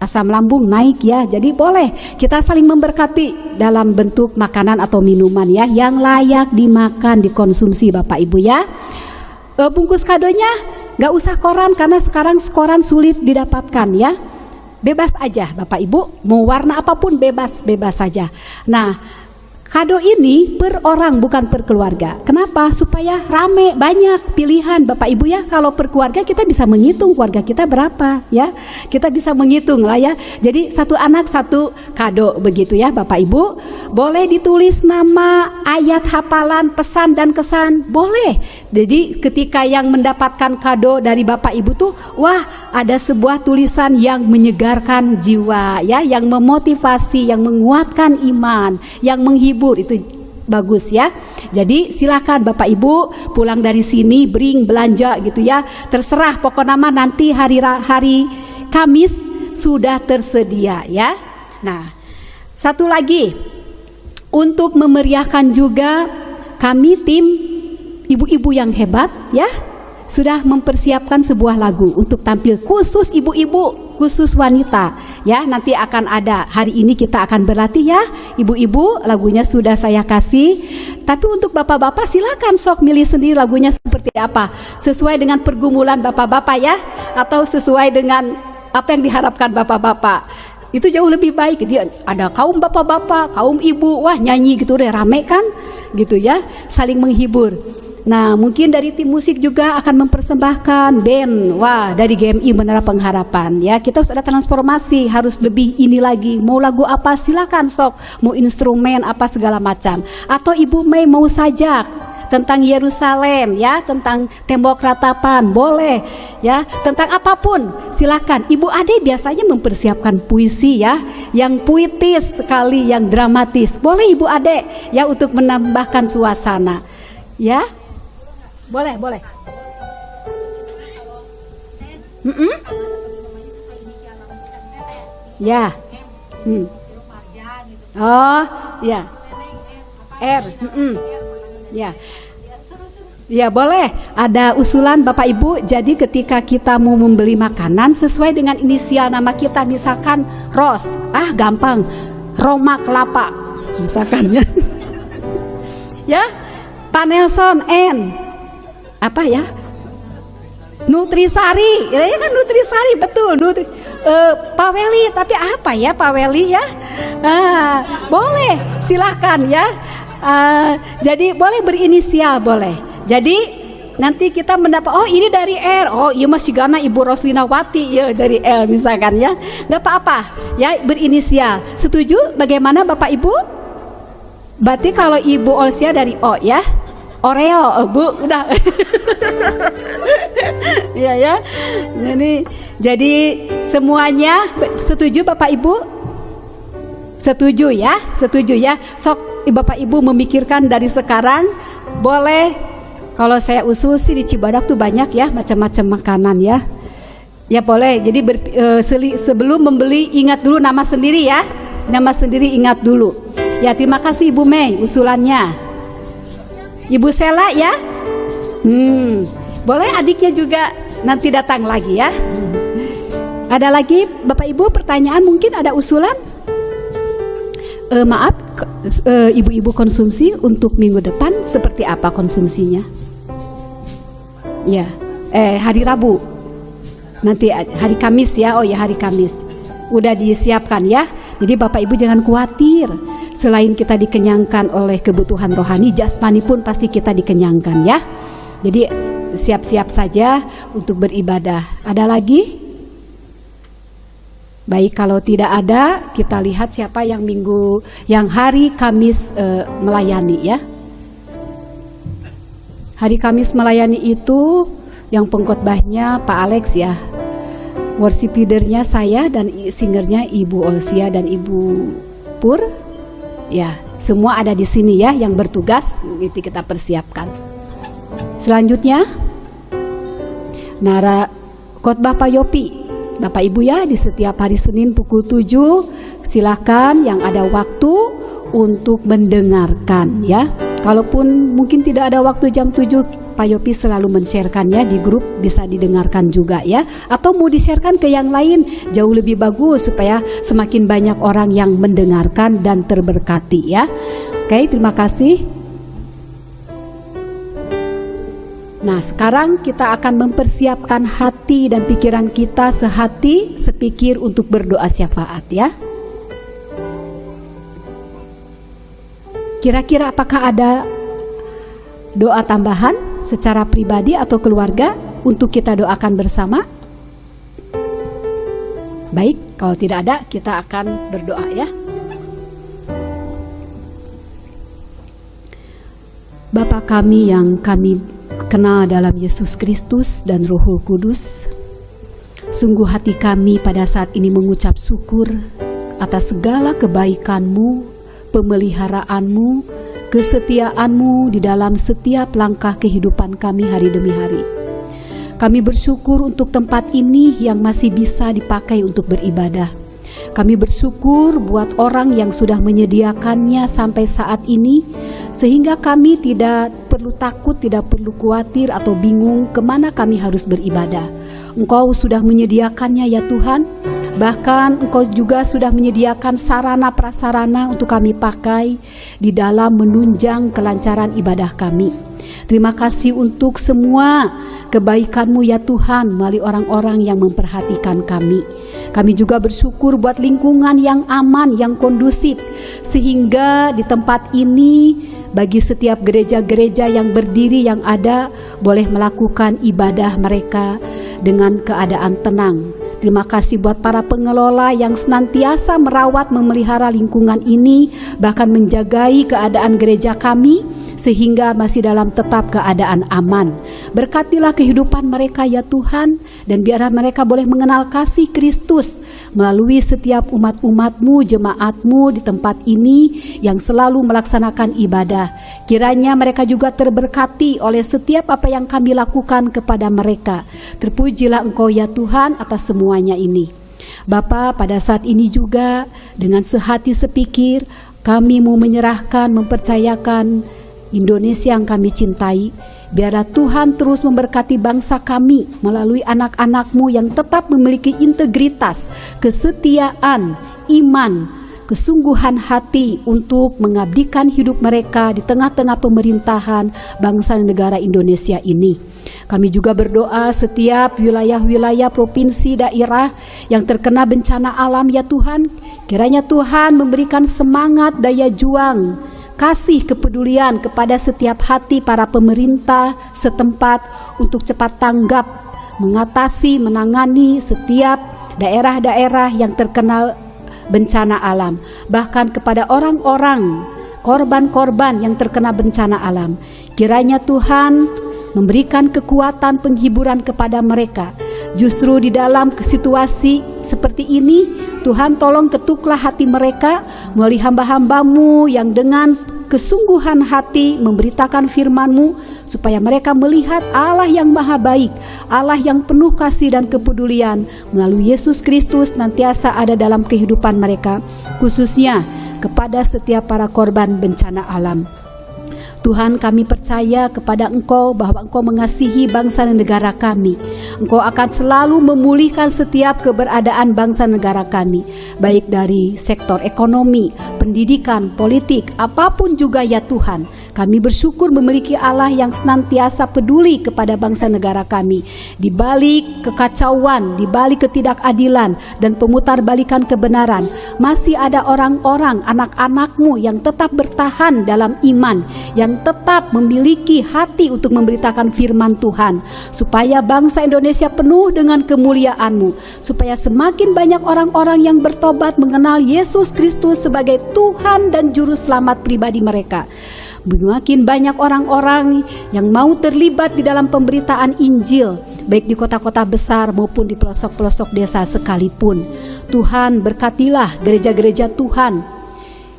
asam lambung naik ya. Jadi boleh kita saling memberkati dalam bentuk makanan atau minuman ya, yang layak dimakan, dikonsumsi Bapak Ibu ya. Bungkus kadonya gak usah koran, karena sekarang koran sulit didapatkan ya. Bebas aja Bapak Ibu, mau warna apapun bebas saja. Nah, kado ini per orang bukan per keluarga. Kenapa? Supaya rame, banyak pilihan Bapak Ibu ya. Kalau per keluarga kita bisa menghitung keluarga kita berapa ya. Kita bisa menghitung lah ya. Jadi satu anak satu kado begitu ya Bapak Ibu. Boleh ditulis nama, ayat hafalan, pesan dan kesan, boleh. Jadi ketika yang mendapatkan kado dari Bapak Ibu tuh, wah, ada sebuah tulisan yang menyegarkan jiwa ya, yang memotivasi, yang menguatkan iman, yang menghibur, itu bagus ya. Jadi silakan Bapak Ibu pulang dari sini bring belanja gitu ya, terserah, pokoknya nama nanti hari Kamis sudah tersedia ya. Nah, satu lagi untuk memeriahkan juga, kami tim ibu-ibu yang hebat ya sudah mempersiapkan sebuah lagu untuk tampil khusus ibu-ibu, khusus wanita ya. Nanti akan ada, hari ini kita akan berlatih ya ibu-ibu, lagunya sudah saya kasih. Tapi untuk bapak-bapak silakan sok milih sendiri lagunya seperti apa, sesuai dengan pergumulan bapak-bapak ya, atau sesuai dengan apa yang diharapkan bapak-bapak. Itu jauh lebih baik. Dia ada kaum bapak-bapak, kaum ibu, wah nyanyi gitu deh, rame kan gitu ya, saling menghibur. Nah, mungkin dari tim musik juga akan mempersembahkan band, wah, dari GMI Menara Pengharapan ya. Kita harus ada transformasi, harus lebih ini lagi. Mau lagu apa silakan sok, mau instrumen apa segala macam. Atau Ibu Mei mau sajak tentang Yerusalem ya, tentang tembok ratapan, boleh ya, tentang apapun silakan. Ibu Ade biasanya mempersiapkan puisi ya, yang puitis sekali, yang dramatis, boleh Ibu Ade ya, untuk menambahkan suasana ya. Boleh. Ya. Oh, ya. R. Ya. Ya, boleh. Ada usulan Bapak Ibu. Jadi ketika kita mau membeli makanan sesuai dengan inisial nama kita, misalkan Ros. Gampang. Roma Kelapa. Misalkan ya. Ya. Pak Nelson N. Apa ya? Nutrisari. Ya kan Nutrisari, betul. Pak Weli, tapi apa ya Pak Weli ya? Boleh, silahkan ya. Jadi boleh berinisial, boleh. Jadi nanti kita mendapat, oh ini dari R, oh iya masih gana Ibu Roslinawati ya dari L misalkan ya, nggak apa-apa ya berinisial. Setuju? Bagaimana Bapak Ibu? Berarti kalau Ibu Olsia dari O ya, Oreo Bu udah. Iya ya. Jadi semuanya setuju Bapak Ibu? Setuju ya, Sok Bapak Ibu memikirkan dari sekarang. Boleh. Kalau saya usul sih di Cibadak tuh banyak ya macam-macam makanan ya. Ya boleh. Jadi sebelum membeli ingat dulu nama sendiri ya. Nama sendiri ingat dulu. Ya terima kasih Ibu Mei usulannya. Ibu Sela ya. Boleh adiknya juga nanti datang lagi ya. Ada lagi Bapak Ibu pertanyaan, mungkin ada usulan? Maaf, ibu-ibu konsumsi untuk minggu depan seperti apa konsumsinya? Ya, hari Rabu. Nanti hari Kamis ya. Oh ya hari Kamis. Udah disiapkan ya. Jadi Bapak Ibu jangan khawatir. Selain kita dikenyangkan oleh kebutuhan rohani, jasmani pun pasti kita dikenyangkan ya. Jadi siap-siap saja untuk beribadah. Ada lagi? Baik, kalau tidak ada, kita lihat siapa yang hari Kamis melayani ya. Hari Kamis melayani itu yang pengkhotbahnya Pak Alex ya. Worship leadernya saya dan singernya Ibu Olsia dan Ibu Pur. Ya, semua ada di sini ya yang bertugas, itu kita persiapkan. Selanjutnya khotbah Pak Yopi. Bapak Ibu ya, di setiap hari Senin pukul 7 silakan yang ada waktu untuk mendengarkan ya. Kalaupun mungkin tidak ada waktu jam 7, Pak Yopi selalu men-sharekannya di grup, bisa didengarkan juga ya. Atau mau di-sharekan ke yang lain, jauh lebih bagus supaya semakin banyak orang yang mendengarkan dan terberkati ya. Oke, terima kasih. Nah, sekarang kita akan mempersiapkan hati dan pikiran kita sehati, sepikir untuk berdoa syafaat ya. Kira-kira apakah ada doa tambahan secara pribadi atau keluarga untuk kita doakan bersama? Baik, kalau tidak ada kita akan berdoa ya. Bapa kami yang kami kenal dalam Yesus Kristus dan Roh Kudus, sungguh hati kami pada saat ini mengucap syukur atas segala kebaikan-Mu, pemeliharaanmu, kesetiaanmu di dalam setiap langkah kehidupan kami hari demi hari. Kami bersyukur untuk tempat ini yang masih bisa dipakai untuk beribadah. Kami bersyukur buat orang yang sudah menyediakannya sampai saat ini, sehingga kami tidak perlu takut, tidak perlu khawatir atau bingung kemana kami harus beribadah. Engkau sudah menyediakannya ya Tuhan. Bahkan Engkau juga sudah menyediakan sarana prasarana untuk kami pakai di dalam menunjang kelancaran ibadah kami. Terima kasih untuk semua kebaikan-Mu ya Tuhan melalui orang-orang yang memperhatikan kami. Kami juga bersyukur buat lingkungan yang aman, yang kondusif, sehingga di tempat ini bagi setiap gereja-gereja yang berdiri yang ada boleh melakukan ibadah mereka dengan keadaan tenang. Terima kasih buat para pengelola yang senantiasa merawat memelihara lingkungan ini, bahkan menjagai keadaan gereja kami sehingga masih dalam tetap keadaan aman. Berkatilah kehidupan mereka ya Tuhan, dan biarlah mereka boleh mengenal kasih Kristus melalui setiap umat-umat-Mu, jemaat-Mu di tempat ini yang selalu melaksanakan ibadah. Kiranya mereka juga terberkati oleh setiap apa yang kami lakukan kepada mereka. Terpujilah Engkau ya Tuhan atas semuanya ini. Bapa, pada saat ini juga dengan sehati sepikir kami mau menyerahkan, mempercayakan Indonesia yang kami cintai. Biarlah Tuhan terus memberkati bangsa kami melalui anak-anak-Mu yang tetap memiliki integritas, kesetiaan, iman, kesungguhan hati untuk mengabdikan hidup mereka di tengah-tengah pemerintahan bangsa dan negara Indonesia ini. Kami juga berdoa setiap wilayah-wilayah, provinsi, daerah yang terkena bencana alam ya Tuhan. Kiranya Tuhan memberikan semangat, daya juang, kasih, kepedulian kepada setiap hati para pemerintah setempat untuk cepat tanggap, mengatasi, menangani setiap daerah-daerah yang terkena bencana alam. Bahkan kepada orang-orang, korban-korban yang terkena bencana alam. Kiranya Tuhan memberikan kekuatan penghiburan kepada mereka. Justru di dalam situasi seperti ini, Tuhan tolong ketuklah hati mereka melalui hamba-hamba-Mu yang dengan kesungguhan hati memberitakan firman-Mu, supaya mereka melihat Allah yang maha baik, Allah yang penuh kasih dan kepedulian melalui Yesus Kristus nantiasa ada dalam kehidupan mereka, khususnya kepada setiap para korban bencana alam. Tuhan, kami percaya kepada Engkau bahwa Engkau mengasihi bangsa dan negara kami. Engkau akan selalu memulihkan setiap keberadaan bangsa dan negara kami, baik dari sektor ekonomi, pendidikan, politik, apapun juga ya Tuhan. Kami bersyukur memiliki Allah yang senantiasa peduli kepada bangsa negara kami. Di balik kekacauan, di balik ketidakadilan dan pemutarbalikan kebenaran, masih ada orang-orang, anak-anak-Mu yang tetap bertahan dalam iman, yang tetap memiliki hati untuk memberitakan firman Tuhan, supaya bangsa Indonesia penuh dengan kemuliaan-Mu, supaya semakin banyak orang-orang yang bertobat mengenal Yesus Kristus sebagai Tuhan dan Juru Selamat pribadi mereka. Makin banyak orang-orang yang mau terlibat di dalam pemberitaan Injil, baik di kota-kota besar maupun di pelosok-pelosok desa sekalipun. Tuhan, berkatilah gereja-gereja Tuhan,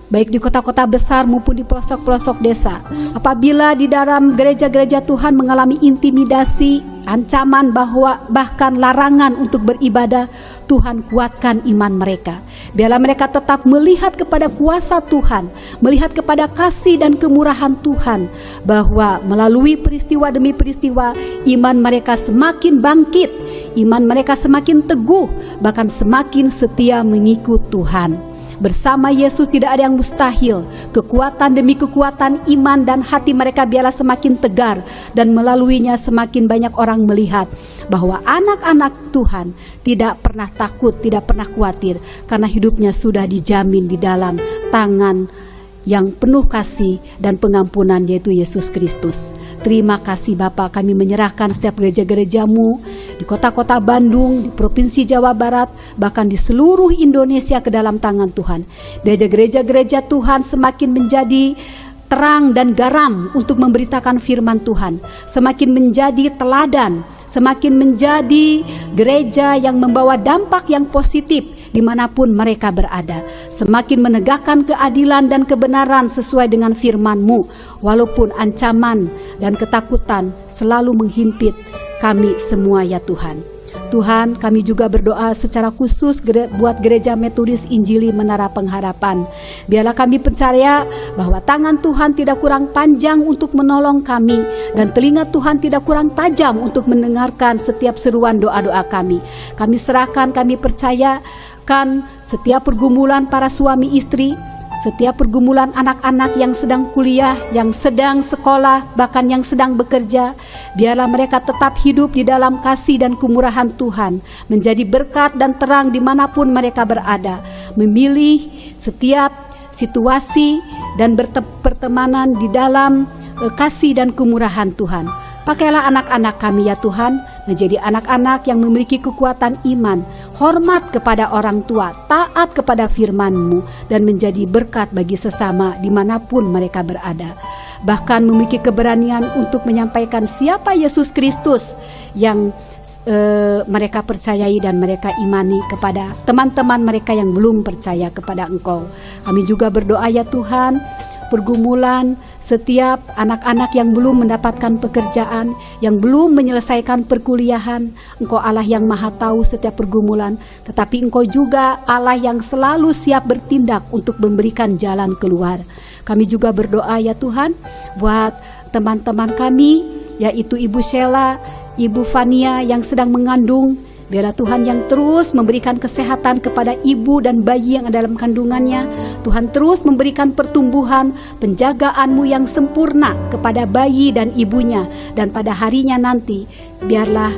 baik di kota-kota besar maupun di pelosok-pelosok desa. Apabila di dalam gereja-gereja Tuhan mengalami intimidasi, ancaman, bahkan larangan untuk beribadah, Tuhan kuatkan iman mereka. Biarlah mereka tetap melihat kepada kuasa Tuhan, melihat kepada kasih dan kemurahan Tuhan, bahwa melalui peristiwa demi peristiwa, iman mereka semakin bangkit, iman mereka semakin teguh, bahkan semakin setia mengikut Tuhan. Bersama Yesus tidak ada yang mustahil. Kekuatan demi kekuatan iman dan hati mereka biarlah semakin tegar, dan melaluinya semakin banyak orang melihat bahwa anak-anak Tuhan tidak pernah takut, tidak pernah khawatir, karena hidupnya sudah dijamin di dalam tangan yang penuh kasih dan pengampunan, yaitu Yesus Kristus. Terima kasih Bapa, kami menyerahkan setiap gereja-gereja-Mu di kota-kota Bandung, di Provinsi Jawa Barat, bahkan di seluruh Indonesia ke dalam tangan Tuhan. Gereja-gereja Tuhan semakin menjadi terang dan garam untuk memberitakan firman Tuhan, semakin menjadi teladan, semakin menjadi gereja yang membawa dampak yang positif dimanapun mereka berada, semakin menegakkan keadilan dan kebenaran sesuai dengan firman-Mu, walaupun ancaman dan ketakutan selalu menghimpit kami semua ya Tuhan. Tuhan, kami juga berdoa secara khusus buat Gereja Metodis Injili Menara Pengharapan. Biarlah kami percaya bahwa tangan Tuhan tidak kurang panjang untuk menolong kami, dan telinga Tuhan tidak kurang tajam untuk mendengarkan setiap seruan doa-doa kami. Kami serahkan, kami percayakan setiap pergumulan para suami istri, setiap pergumulan anak-anak yang sedang kuliah, yang sedang sekolah, bahkan yang sedang bekerja. Biarlah mereka tetap hidup di dalam kasih dan kemurahan Tuhan, menjadi berkat dan terang dimanapun mereka berada, memilih setiap situasi dan pertemanan di dalam kasih dan kemurahan Tuhan. Pakailah anak-anak kami ya Tuhan, menjadi anak-anak yang memiliki kekuatan iman, hormat kepada orang tua, taat kepada firman-Mu, dan menjadi berkat bagi sesama dimanapun mereka berada. Bahkan memiliki keberanian untuk menyampaikan siapa Yesus Kristus yang mereka percayai dan mereka imani kepada teman-teman mereka yang belum percaya kepada Engkau. Kami juga berdoa ya Tuhan, pergumulan setiap anak-anak yang belum mendapatkan pekerjaan, yang belum menyelesaikan perkuliahan. Engkau Allah yang maha tahu setiap pergumulan, tetapi Engkau juga Allah yang selalu siap bertindak untuk memberikan jalan keluar. Kami juga berdoa ya Tuhan buat teman-teman kami, yaitu Ibu Sheila, Ibu Fania yang sedang mengandung. Biarlah Tuhan yang terus memberikan kesehatan kepada ibu dan bayi yang ada dalam kandungannya. Tuhan terus memberikan pertumbuhan, penjagaan-Mu yang sempurna kepada bayi dan ibunya. Dan pada harinya nanti, biarlah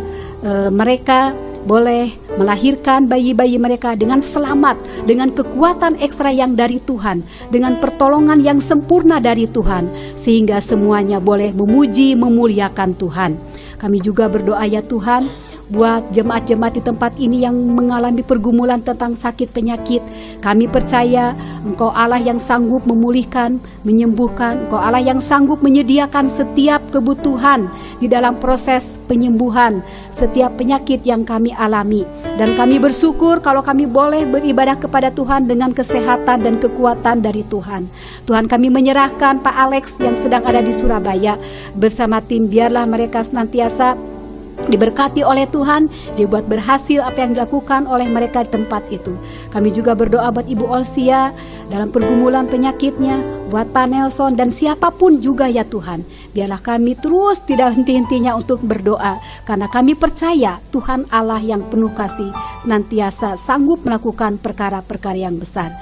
mereka boleh melahirkan bayi-bayi mereka dengan selamat, dengan kekuatan ekstra yang dari Tuhan, dengan pertolongan yang sempurna dari Tuhan, sehingga semuanya boleh memuji, memuliakan Tuhan. Kami juga berdoa ya Tuhan, buat jemaat-jemaat di tempat ini yang mengalami pergumulan tentang sakit penyakit. Kami percaya Engkau Allah yang sanggup memulihkan, menyembuhkan. Engkau Allah yang sanggup menyediakan setiap kebutuhan di dalam proses penyembuhan setiap penyakit yang kami alami. Dan kami bersyukur kalau kami boleh beribadah kepada Tuhan dengan kesehatan dan kekuatan dari Tuhan. Tuhan, kami menyerahkan Pak Alex yang sedang ada di Surabaya bersama tim. Biarlah mereka senantiasa diberkati oleh Tuhan, dibuat berhasil apa yang dilakukan oleh mereka di tempat itu. Kami juga berdoa buat Ibu Olsia dalam pergumulan penyakitnya, buat Pak Nelson dan siapapun juga ya Tuhan. Biarlah kami terus tidak henti-hentinya untuk berdoa, karena kami percaya Tuhan Allah yang penuh kasih senantiasa sanggup melakukan perkara-perkara yang besar.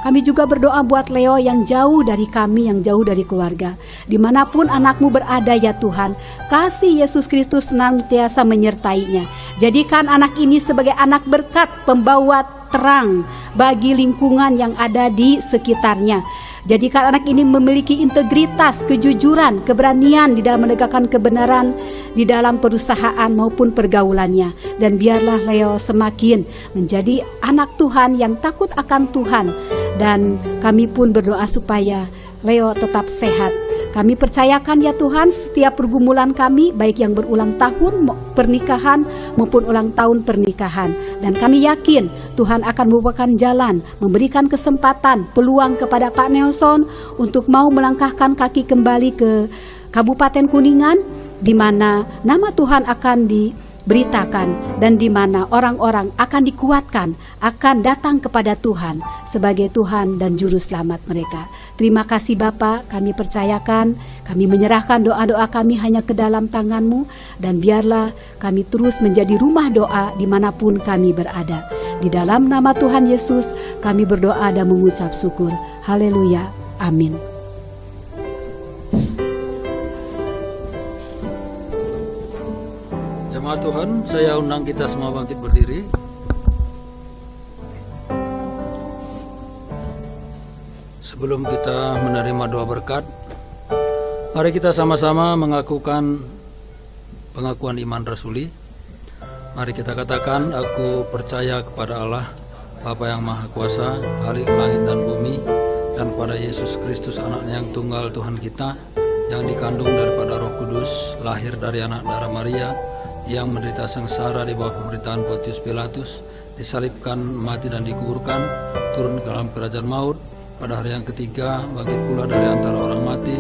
Kami juga berdoa buat Leo yang jauh dari kami, yang jauh dari keluarga. Dimanapun anakmu berada ya Tuhan, kasih Yesus Kristus senantiasa menyertainya. Jadikan anak ini sebagai anak berkat, pembawa terang bagi lingkungan yang ada di sekitarnya. Jadikan anak ini memiliki integritas, kejujuran, keberanian di dalam menegakkan kebenaran di dalam perusahaan maupun pergaulannya. Dan biarlah Leo semakin menjadi anak Tuhan yang takut akan Tuhan. Dan kami pun berdoa supaya Leo tetap sehat. Kami percayakan ya Tuhan setiap pergumulan kami, baik yang berulang tahun pernikahan maupun ulang tahun pernikahan. Dan kami yakin Tuhan akan membukakan jalan, memberikan kesempatan, peluang kepada Pak Nelson untuk mau melangkahkan kaki kembali ke Kabupaten Kuningan, di mana nama Tuhan akan diberitakan dan di mana orang-orang akan dikuatkan, akan datang kepada Tuhan sebagai Tuhan dan Juru Selamat mereka. Terima kasih Bapa, kami percayakan, kami menyerahkan doa-doa kami hanya ke dalam tangan-Mu, dan biarlah kami terus menjadi rumah doa dimanapun kami berada. Di dalam nama Tuhan Yesus kami berdoa dan mengucap syukur. Haleluya, amin.
Jemaat Tuhan, saya undang kita semua bangkit berdiri. Sebelum kita menerima doa berkat, mari kita sama-sama mengakukan pengakuan iman rasuli. Mari kita katakan, aku percaya kepada Allah, Bapa yang Maha Kuasa, Khalik langit dan bumi, dan kepada Yesus Kristus anaknya yang tunggal Tuhan kita, yang dikandung daripada Roh Kudus, lahir dari anak darah Maria, yang menderita sengsara di bawah pemerintahan Pontius Pilatus, disalibkan, mati dan dikuburkan, turun ke dalam kerajaan maut, pada hari yang ketiga bangkit pula dari antara orang mati,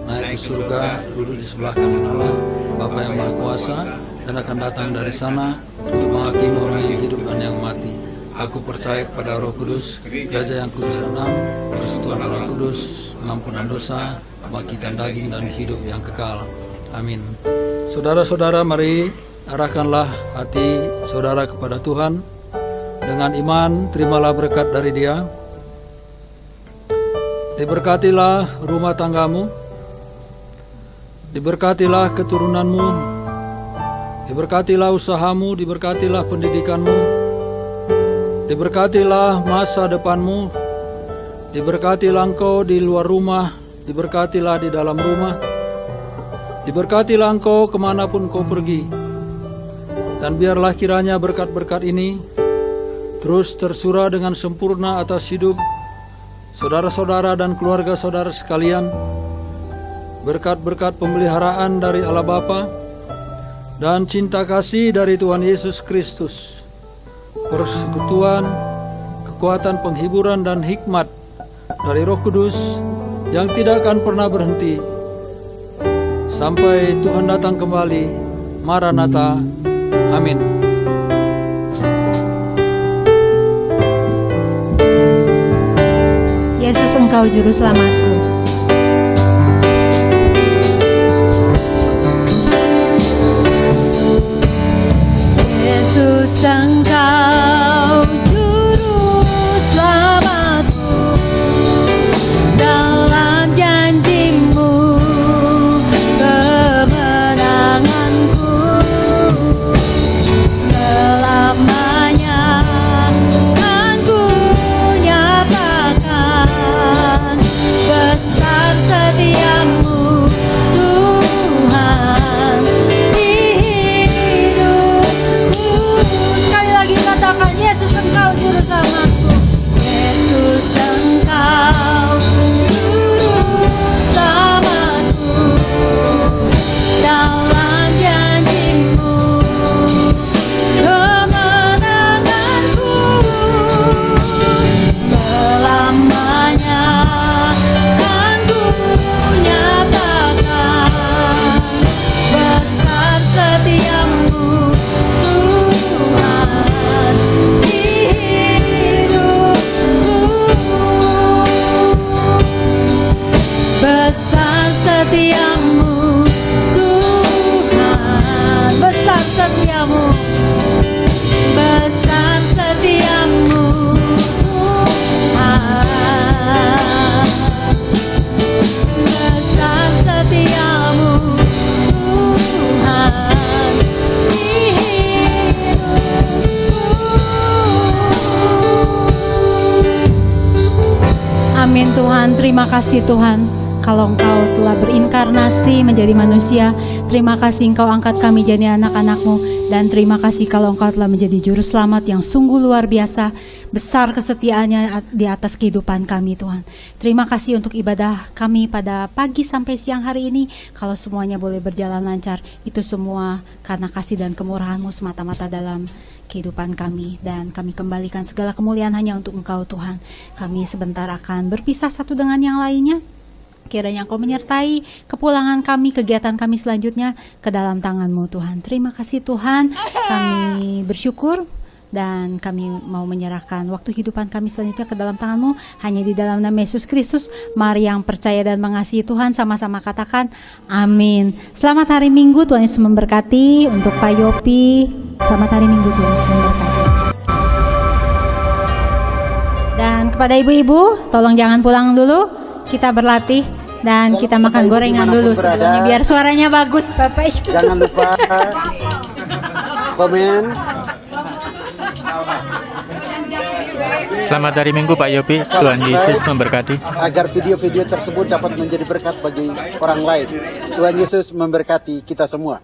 naik ke surga, duduk di sebelah kanan Allah, Bapa yang Maha Kuasa, dan akan datang dari sana untuk menghakimi orang yang hidup dan yang mati. Aku percaya kepada Roh Kudus, Gereja yang kudus dan am, persekutuan Roh Kudus, pengampunan dosa, kebangkitan daging dan hidup yang kekal. Amin. Saudara-saudara, mari arahkanlah hati saudara kepada Tuhan. Dengan iman, terimalah berkat dari Dia. Diberkatilah rumah tanggamu, diberkatilah keturunanmu, diberkatilah usahamu, diberkatilah pendidikanmu, diberkatilah masa depanmu, diberkatilah engkau di luar rumah, diberkatilah di dalam rumah, diberkatilah engkau kemanapun kau pergi. Dan biarlah kiranya berkat-berkat ini terus tersurah dengan sempurna atas hidup saudara-saudara dan keluarga saudara sekalian. Berkat-berkat pemeliharaan dari Allah Bapa dan cinta kasih dari Tuhan Yesus Kristus, persekutuan, kekuatan penghiburan dan hikmat dari Roh Kudus yang tidak akan pernah berhenti sampai Tuhan datang kembali. Maranatha. Amin.
Yesus, Engkau juru selamatku. Yesus, Engkau juru selamatku, dalam janji-Mu kemenanganku, selamanya kan ku nyatakan besar setiamu Tuhan di hidupku. Sekali lagi katakan, Yesus, Engkau juru selamatku. Yesus, Engkau juru selamatku, dalam janji-Mu kemenanganku, selamanya kan ku nyatakan besar setiamu Tuhan di hidupku. Besar setiamu Tuhan, besar setiamu, besar setiamu Tuhan, besar setiamu Tuhan di hidupku. Amin Tuhan, terima kasih Tuhan. Kalau Engkau telah berinkarnasi menjadi manusia, terima kasih Engkau angkat kami jadi anak-anak-Mu. Dan terima kasih kalau Engkau telah menjadi juru selamat yang sungguh luar biasa, besar kesetiaannya di atas kehidupan kami Tuhan. Terima kasih untuk ibadah kami pada pagi sampai siang hari ini. Kalau semuanya boleh berjalan lancar, itu semua karena kasih dan kemurahan-Mu semata-mata dalam kehidupan kami. Dan kami kembalikan segala kemuliaan hanya untuk Engkau Tuhan. Kami sebentar akan berpisah satu dengan yang lainnya. Kiranya Engkau menyertai kepulangan kami, kegiatan kami selanjutnya ke dalam tangan-Mu Tuhan. Terima kasih Tuhan, kami bersyukur dan kami mau menyerahkan waktu kehidupan kami selanjutnya ke dalam tangan-Mu. Hanya di dalam nama Yesus Kristus, mari yang percaya dan mengasihi Tuhan sama-sama katakan amin. Selamat hari Minggu, Tuhan Yesus memberkati. Untuk Pak Yopi, selamat hari Minggu, Tuhan Yesus memberkati. Dan kepada ibu-ibu, tolong jangan pulang dulu, kita berlatih dan kita makan gorengan dulu sebelumnya biar suaranya bagus Bapak Ibu.
Jangan lupa komen.
Selamat hari Minggu Pak Yopi, Tuhan Yesus memberkati.
Agar video-video tersebut dapat menjadi berkat bagi orang lain. Tuhan Yesus memberkati kita semua.